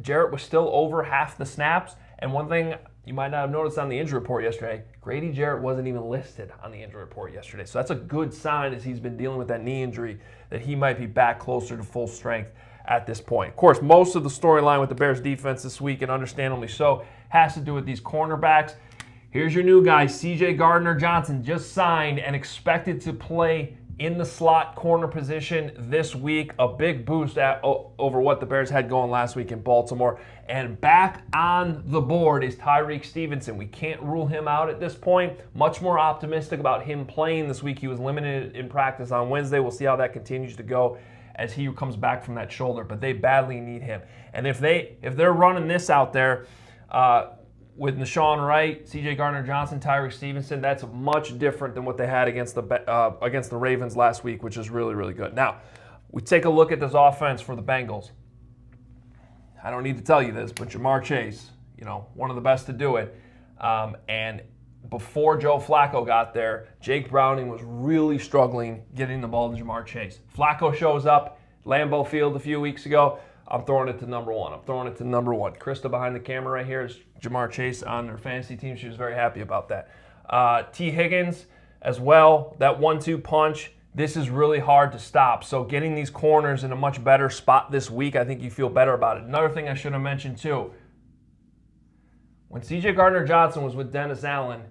Jarrett was still over half the snaps. And one thing you might not have noticed on the injury report yesterday, Grady Jarrett wasn't even listed on the injury report yesterday. So that's a good sign, as he's been dealing with that knee injury, that he might be back closer to full strength at this point. Of course, most of the storyline with the Bears defense this week, and understandably so, has to do with these cornerbacks. Here's your new guy, CJ Gardner-Johnson, just signed and expected to play in the slot corner position this week. A big boost over what the Bears had going last week in Baltimore. And back on the board is Tyreek Stevenson. We can't rule him out at this point. Much more optimistic about him playing this week. He was limited in practice on Wednesday. We'll see how that continues to go as he comes back from that shoulder. But they badly need him. And if they're running this out there, with Nashawn Wright, C.J. Gardner-Johnson, Tyreek Stevenson, that's much different than what they had against the Ravens last week, which is really, really good. Now, we take a look at this offense for the Bengals. I don't need to tell you this, but Jamar Chase, one of the best to do it. And before Joe Flacco got there, Jake Browning was really struggling getting the ball to Jamar Chase. Flacco shows up, Lambeau Field a few weeks ago. I'm throwing it to number one. Krista behind the camera right here is Jamar Chase on their fantasy team. She was very happy about that. T. Higgins as well, that 1-2 punch. This is really hard to stop. So getting these corners in a much better spot this week, I think you feel better about it. Another thing I should have mentioned too, when C.J. Gardner-Johnson was with Dennis Allen,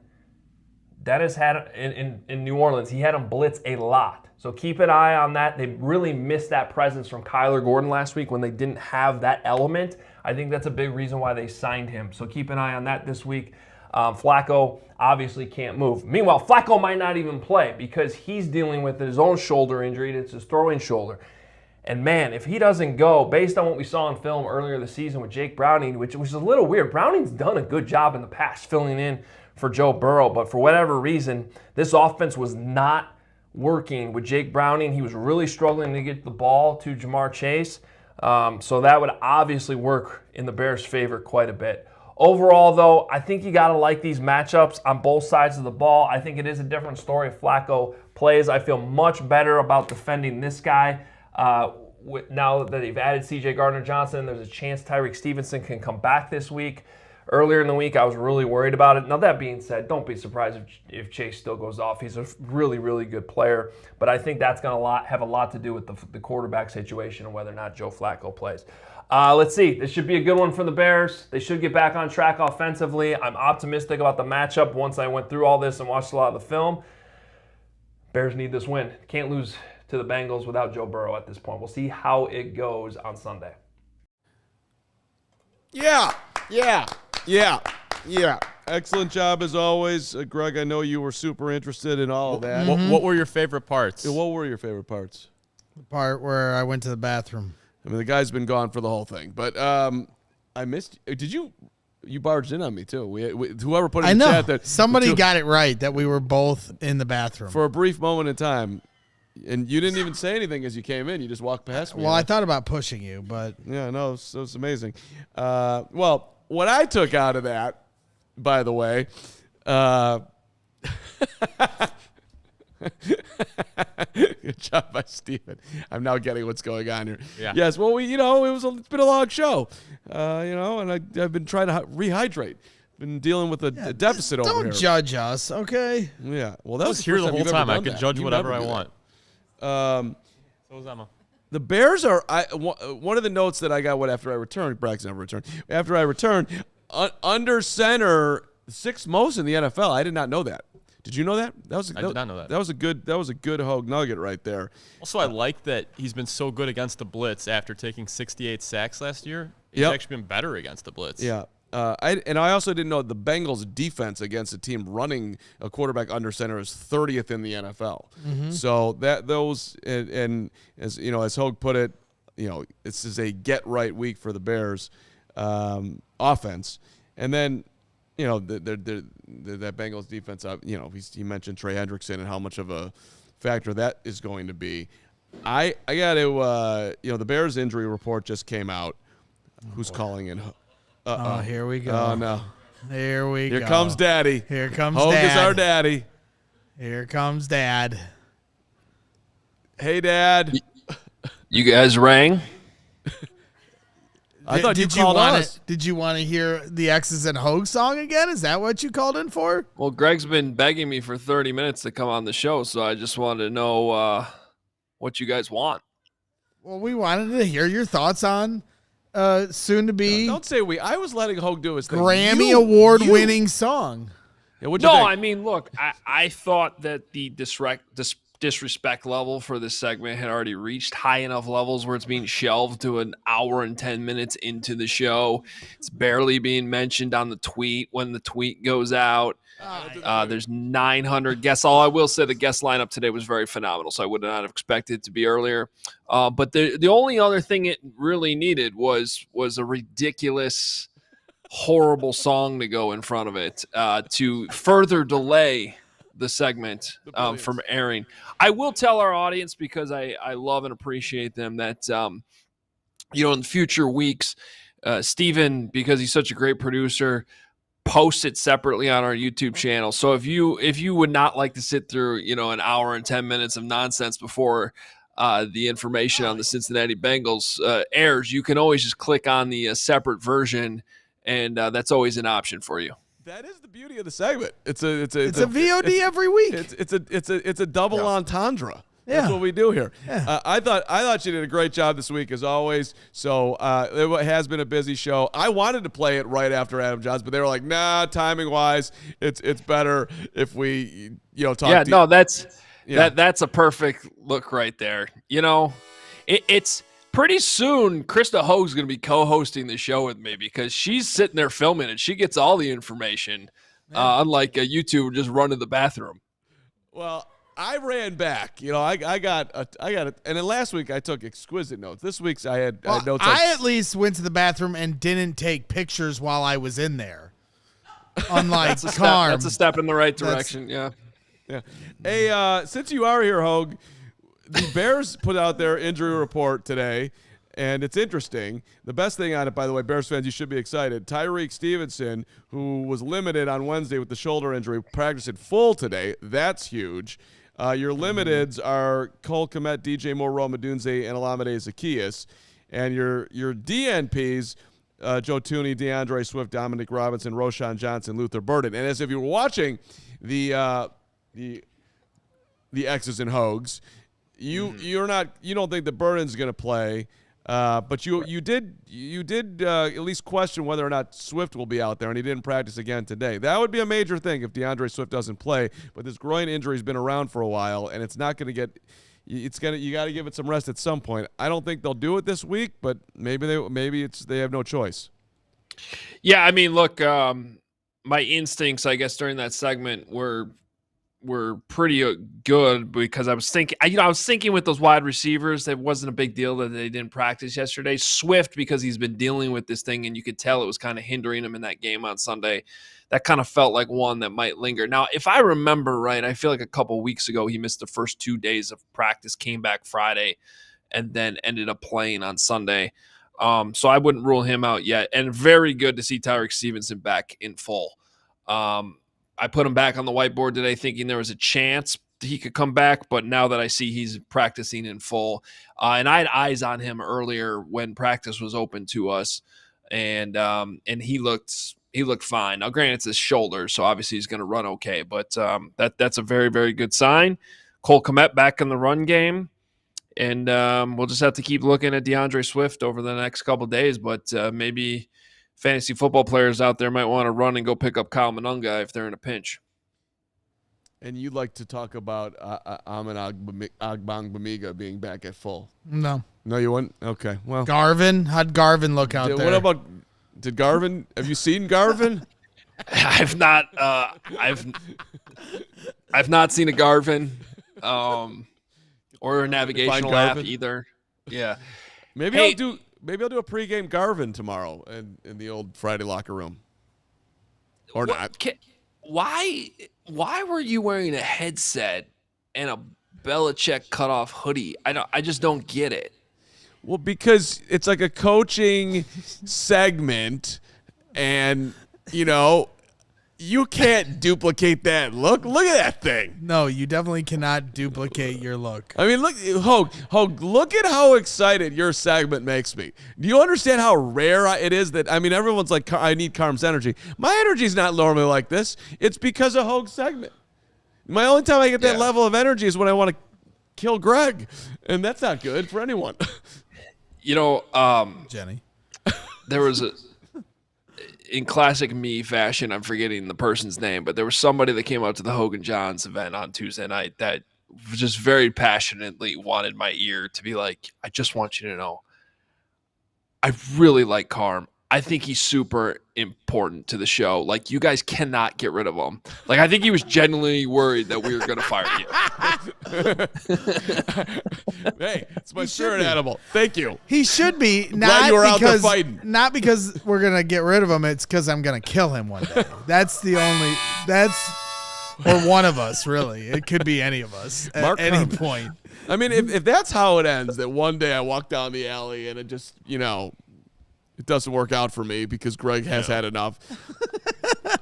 Dennis had in New Orleans, he had him blitz a lot. So keep an eye on that. They really missed that presence from Kyler Gordon last week when they didn't have that element. I think that's a big reason why they signed him. So keep an eye on that this week. Flacco obviously can't move. Meanwhile, Flacco might not even play because he's dealing with his own shoulder injury. It's his throwing shoulder. And man, if he doesn't go, based on what we saw on film earlier this season with Jake Browning, which was a little weird. Browning's done a good job in the past filling in for Joe Burrow, but for whatever reason, this offense was not working with Jake Browning. He was really struggling to get the ball to Jamar Chase. So that would obviously work in the Bears' favor quite a bit. Overall, though, I think you got to like these matchups on both sides of the ball. I think it is a different story if Flacco plays. I feel much better about defending this guy. Now that they've added C.J. Gardner-Johnson, there's a chance Tyreek Stevenson can come back this week. Earlier in the week, I was really worried about it. Now, that being said, don't be surprised if Chase still goes off. He's a really, really good player. But I think that's going to have a lot to do with the quarterback situation and whether or not Joe Flacco plays. Let's see. This should be a good one for the Bears. They should get back on track offensively. I'm optimistic about the matchup once I went through all this and watched a lot of the film. Bears need this win. Can't lose to the Bengals without Joe Burrow at this point. We'll see how it goes on Sunday. Yeah. Excellent job as always. Greg, I know you were super interested in all of that. What were your favorite parts? What were your favorite parts? The part where I went to the bathroom. I mean, the guy's been gone for the whole thing. But I missed. Did you? You barged in on me too. We whoever put in I the know. chat that Somebody got it right that we were both in the bathroom. for a brief moment in time, and you didn't even say anything as you came in. You just walked past me. Well, I thought about pushing you, but Yeah, no, it was amazing. Well, what I took out of that, by the way, good job by Steven. I'm now getting what's going on here. Yeah. Yes, well, it's been a long show, and I've been trying to rehydrate. Been dealing with a deficit over here. don't judge us, okay? Yeah, well, that I was was here the first time whole you've ever time. I done could that. judge You whatever never I do want. that. So was Emma. The Bears are one of the notes that I got after I returned. Braxton never returned. After I returned, under center, sixth most in the NFL. I did not know that. Did you know that? I did not know that. That was a good Hoge nugget right there. Also, I like that he's been so good against the blitz after taking 68 sacks last year. He's Yep. actually been better against the blitz. Yeah. I also didn't know the Bengals defense against a team running a quarterback under center is 30th in the NFL. So and as you know, as Hoge put it, this is a get right week for the Bears offense. And then, that Bengals defense up, he mentioned Trey Hendrickson and how much of a factor that is going to be. I got to the Bears injury report just came out. Who's calling in? Oh, here we go. Oh, no. Here we go. Here comes Daddy. Here comes Hoge Dad. is our daddy. Here comes Dad. Hey, Dad. You guys rang? I thought you Did called want us. Did you want to hear the X's and Hoge song again? Is that what you called in for? Well, Greg's been begging me for 30 minutes to come on the show, so I just wanted to know what you guys want. Well, we wanted to hear your thoughts on soon to be Don't say we. I was letting Hoge do his thing. Grammy Award winning song. Yeah, what'd you No, think? I mean, look, I thought that the disrespect level for this segment had already reached high enough levels where it's being shelved to an hour and 10 minutes into the show. It's barely being mentioned on the tweet when the tweet goes out. There's 900 guests. All I will say, the guest lineup today was very phenomenal, so I would not have expected it to be earlier. But the only other thing it really needed was a ridiculous, horrible song to go in front of it to further delay the segment from airing. I will tell our audience, because I love and appreciate them, that in future weeks, Steven, because he's such a great producer, post it separately on our YouTube channel. So if you would not like to sit through, an hour and 10 minutes of nonsense before the information on the Cincinnati Bengals airs, you can always just click on the separate version, and that's always an option for you. That is the beauty of the segment. It's a VOD every week. It's a double entendre. Yeah. That's what we do here. Yeah. I thought you did a great job this week, as always. So it has been a busy show. I wanted to play it right after Adam Jahns, but they were like, nah, timing wise, it's better if we talk. Yeah, no, that's a perfect look right there. It's pretty soon Krista Hoge's going to be co-hosting the show with me, because she's sitting there filming it. She gets all the information, unlike you just run to the bathroom. Well, I ran back. I got it. And then last week I took exquisite notes. This week's I had notes. I at least went to the bathroom and didn't take pictures while I was in there. Unlike Carman. That's a step in the right direction. Yeah. Hey, since you are here, Hoge, the Bears put out their injury report today, and it's interesting. The best thing on it, by the way, Bears fans, you should be excited. Tyreek Stevenson, who was limited on Wednesday with the shoulder injury, practiced in full today. That's huge. Your limiteds are Cole Kmet, DJ Moore, Rome Odunze, and Olamide Zaccheaus. And your DNPs, Joe Tooney, DeAndre Swift, Dominic Robinson, Roshan Johnson, Luther Burden. And as if you were watching the X's and Hoges, you don't think the Burden's going to play, but you did at least question whether or not Swift will be out there, and he didn't practice again today. That would be a major thing if DeAndre Swift doesn't play. But this groin injury's been around for a while, and it's not going to get. You got to give it some rest at some point. I don't think they'll do it this week, but maybe they have no choice. Yeah, I mean, look, my instincts, I guess, during that segment were, were pretty good because I was thinking with those wide receivers, that wasn't a big deal that they didn't practice yesterday. Swift, because he's been dealing with this thing, and you could tell it was kind of hindering him in that game on Sunday. That kind of felt like one that might linger. Now, if I remember right, I feel like a couple weeks ago he missed the first 2 days of practice, came back Friday, and then ended up playing on Sunday. So I wouldn't rule him out yet. And very good to see Tyreek Stevenson back in full. I put him back on the whiteboard today thinking there was a chance he could come back, but now that I see he's practicing in full, and I had eyes on him earlier when practice was open to us, and he looked fine. Now, granted, it's his shoulder, so obviously he's going to run okay, but that's a very, very good sign. Cole Kmet back in the run game, and we'll just have to keep looking at DeAndre Swift over the next couple of days, but maybe fantasy football players out there might want to run and go pick up Kyle Monunga if they're in a pinch. And you'd like to talk about Amin Agbangbamiga being back at full? No. No, you wouldn't? Okay. Well, Garvin? How'd Garvin look out there? What about – did Garvin – have you seen Garvin? I've not I've not seen a Garvin or a navigational app either. Yeah. Maybe I'll do a pregame Garvin tomorrow in the old Friday locker room. Or not. Why were you wearing a headset and a Belichick cutoff hoodie? I just don't get it. Well, because it's like a coaching segment, and you can't duplicate that look. Look at that thing. No, you definitely cannot duplicate your look. I mean, look, Hoge, look at how excited your segment makes me. Do you understand how rare it is that, everyone's like, I need Carm's energy. My energy is not normally like this. It's because of Hoge's segment. My only time I get that level of energy is when I want to kill Greg, and that's not good for anyone. Jenny. There was in classic me fashion, I'm forgetting the person's name, but there was somebody that came up to the Hoge and Jahns event on Tuesday night that just very passionately wanted my ear to be like, I just want you to know, I really like Carm. I think he's super important to the show. Like, you guys cannot get rid of him. Like, I think he was genuinely worried that we were going to fire you. Hey, it's my spirit animal. Thank you. He should be. Glad you were out there fighting. Not because we're going to get rid of him. It's because I'm going to kill him one day. Or one of us, really. It could be any of us at any point. I mean, if that's how it ends, that one day I walk down the alley and it just, it doesn't work out for me because Greg has had enough.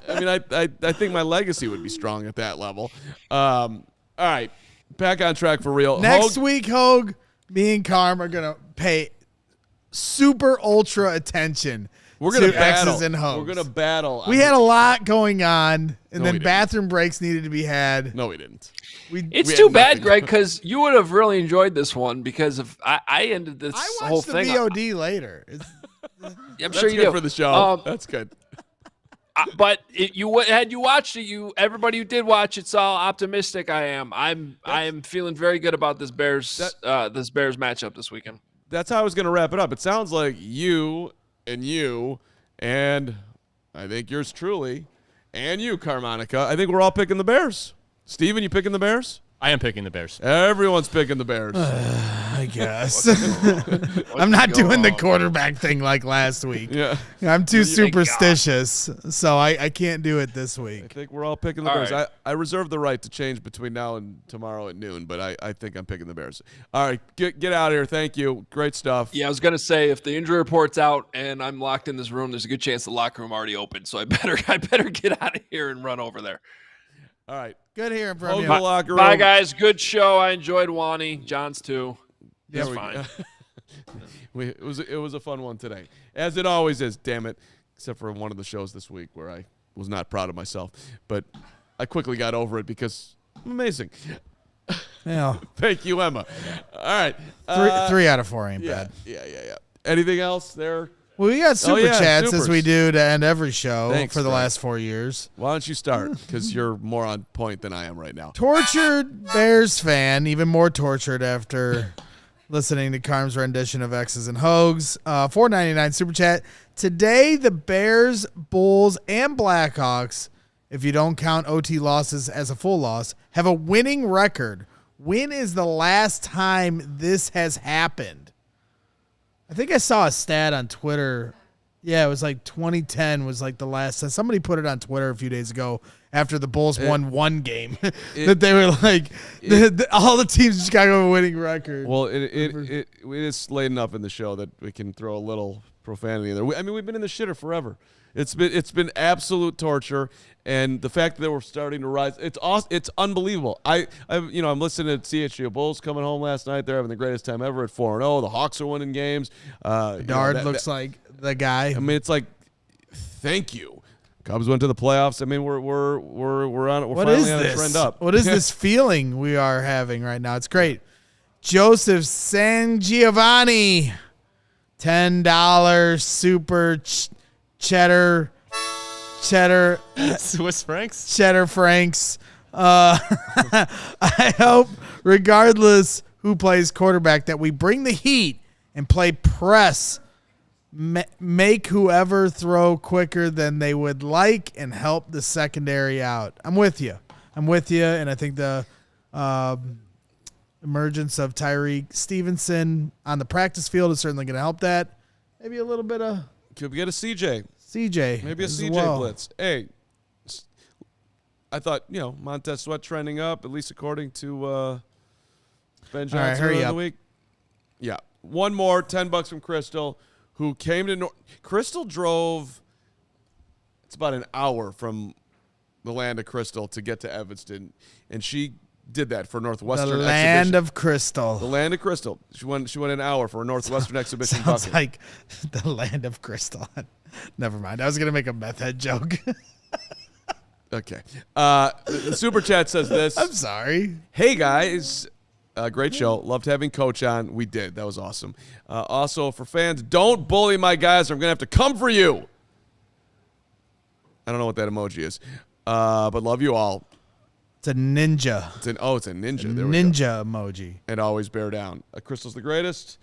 I think my legacy would be strong at that level. All right, back on track for real. Next week, Hoge, me and Carm are going to pay super ultra attention to X's and Hoges. We're going to battle. We had a lot going on, and then bathroom breaks needed to be had. No, we didn't. It's too bad, Greg, because you would have really enjoyed this one because I ended this whole thing. I watched the VOD later. I'm sure you do for the show. That's good. But had you watched it, everybody who did watch it's all optimistic. I am feeling very good about this Bears matchup this weekend. That's how I was going to wrap it up. It sounds like you and I think yours truly and you, Carmonica. I think we're all picking the Bears. Steven, you picking the Bears? I am picking the Bears. Everyone's picking the Bears. I guess. I'm not doing the quarterback thing like last week. Yeah. I'm too superstitious, so I can't do it this week. I think we're all picking the Bears. Right. I reserve the right to change between now and tomorrow at noon, but I think I'm picking the Bears. All right, get out of here. Thank you. Great stuff. Yeah, I was going to say, if the injury report's out and I'm locked in this room, there's a good chance the locker room already open, so I better get out of here and run over there. All right. Good hearing from you. Locker room. Bye, guys. Good show. I enjoyed Wani. Jahns, too. It's fine. It was a fun one today, as it always is. Damn it, except for one of the shows this week where I was not proud of myself, but I quickly got over it because I'm amazing. Yeah. Thank you, Emma. All right, 3 out of 4 ain't bad. Yeah. Anything else there? Well, we got super chats supers. as we do to end every show for the Greg. last 4 years. Why don't you start? Because you're more on point than I am right now. Tortured Bears fan, even more tortured after listening to Carm's rendition of X's and Hoges. $4.99 super chat. Today, the Bears, Bulls, and Blackhawks if you don't count OT losses as a full loss, have a winning record. When is the last time this has happened? I think I saw a stat on Twitter. Yeah, it was like 2010 was like the last time. Somebody put it on Twitter a few days ago after the Bulls won one game that they were like, all the teams just got a winning record. Well, it is late enough in the show that we can throw a little profanity in there. I mean, we've been in the shitter forever. It's been absolute torture, and the fact that we're starting to rise, it's awesome. It's unbelievable. I'm listening to CHGO Bulls coming home last night. They're having the greatest time ever at 4-0. The Hawks are winning games. Dard looks like the guy. I mean, it's like, thank you. Cubs went to the playoffs. I mean, we're on it. We're finally on a trend up. What is this feeling we are having right now? It's great. Joseph San Giovanni, $10 super cheddar Swiss francs. Cheddar francs. I hope, regardless who plays quarterback, that we bring the heat and play press. Make whoever throw quicker than they would like and help the secondary out. I'm with you, and I think the emergence of Tyreek Stevenson on the practice field is certainly going to help that. Maybe a little bit of could we get a CJ? Maybe a CJ blitz. Hey, I thought Montez Sweat trending up, at least according to Ben Johnson earlier in the week. Yeah, one more $10 from Crystal, who came to Crystal drove. It's about an hour from the land of Crystal to get to Evanston, and she did that for Northwestern. The land of Crystal. The land of Crystal. She went an hour for a Northwestern exhibition. Sounds bucket. like the land of Crystal. Never mind. I was gonna make a meth head joke. Okay. The super chat says this. I'm sorry. Hey guys, great show. Loved having Coach on. We did. That was awesome. Also for fans, don't bully my guys, or I'm gonna have to come for you. I don't know what that emoji is, but love you all. It's a ninja. It's a ninja. There ninja emoji. And always bear down. Crystal's the greatest.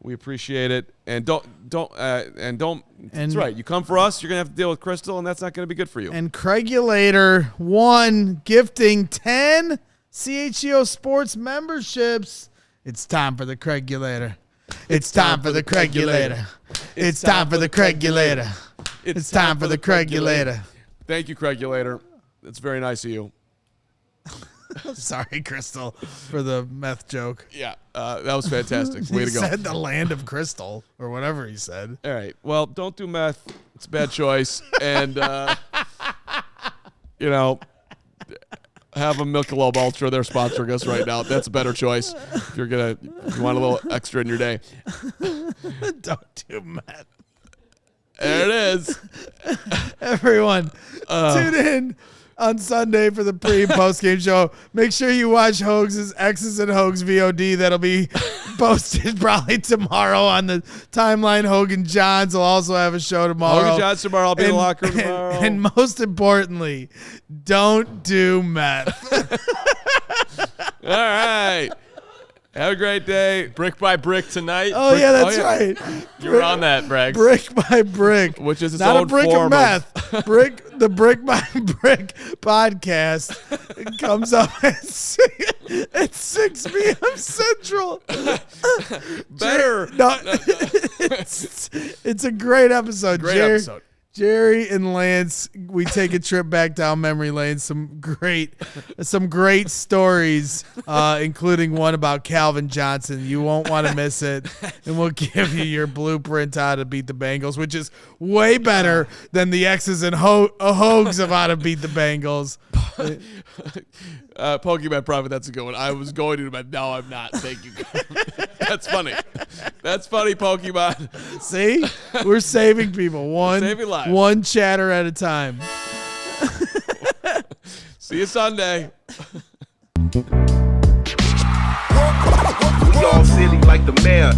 We appreciate it. And don't. That's right. You come for us, you're gonna have to deal with Crystal, and that's not gonna be good for you. And Craigulator 1 gifting 10 CHGO Sports memberships. It's time for the Craigulator. It's time for the Craigulator. It's time for the Craigulator. It's time for the Craigulator. Thank you, Craigulator. That's very nice of you. Sorry, Crystal, for the meth joke. Yeah, that was fantastic. Way to go. He said the land of Crystal, or whatever he said. All right. Well, don't do meth. It's a bad choice. And, have a Michelob Ultra. They're sponsoring us right now. That's a better choice if you want a little extra in your day. Don't do meth. There it is. Everyone, tune in on Sunday for the pre- and post-game show. Make sure you watch Hoges' X's and Hoges VOD. That'll be posted probably tomorrow on the timeline. Hoge and Jahns will also have a show tomorrow. Hoge and Jahns tomorrow. I'll be in the locker room tomorrow. And most importantly, don't do meth. All right. Have a great day. Brick by brick tonight. Oh, yeah, that's right. You're on that, Braggs. Brick by brick. Which is its not own a brick form of meth. The Brick by Brick podcast comes up at 6 p.m. Central. Better. It's a great episode. Great episode. Jerry and Lance, we take a trip back down memory lane. Some great stories, including one about Calvin Johnson. You won't want to miss it. And we'll give you your blueprint how to beat the Bengals, which is way better than the X's and Hoges of how to beat the Bengals. Pokemon Prophet, that's a good one. I was going to, but now I'm not. Thank you. That's funny. That's funny, Pokemon. See? We're saving people. Saving lives. One chatter at a time. See you Sunday. All city like the mayor.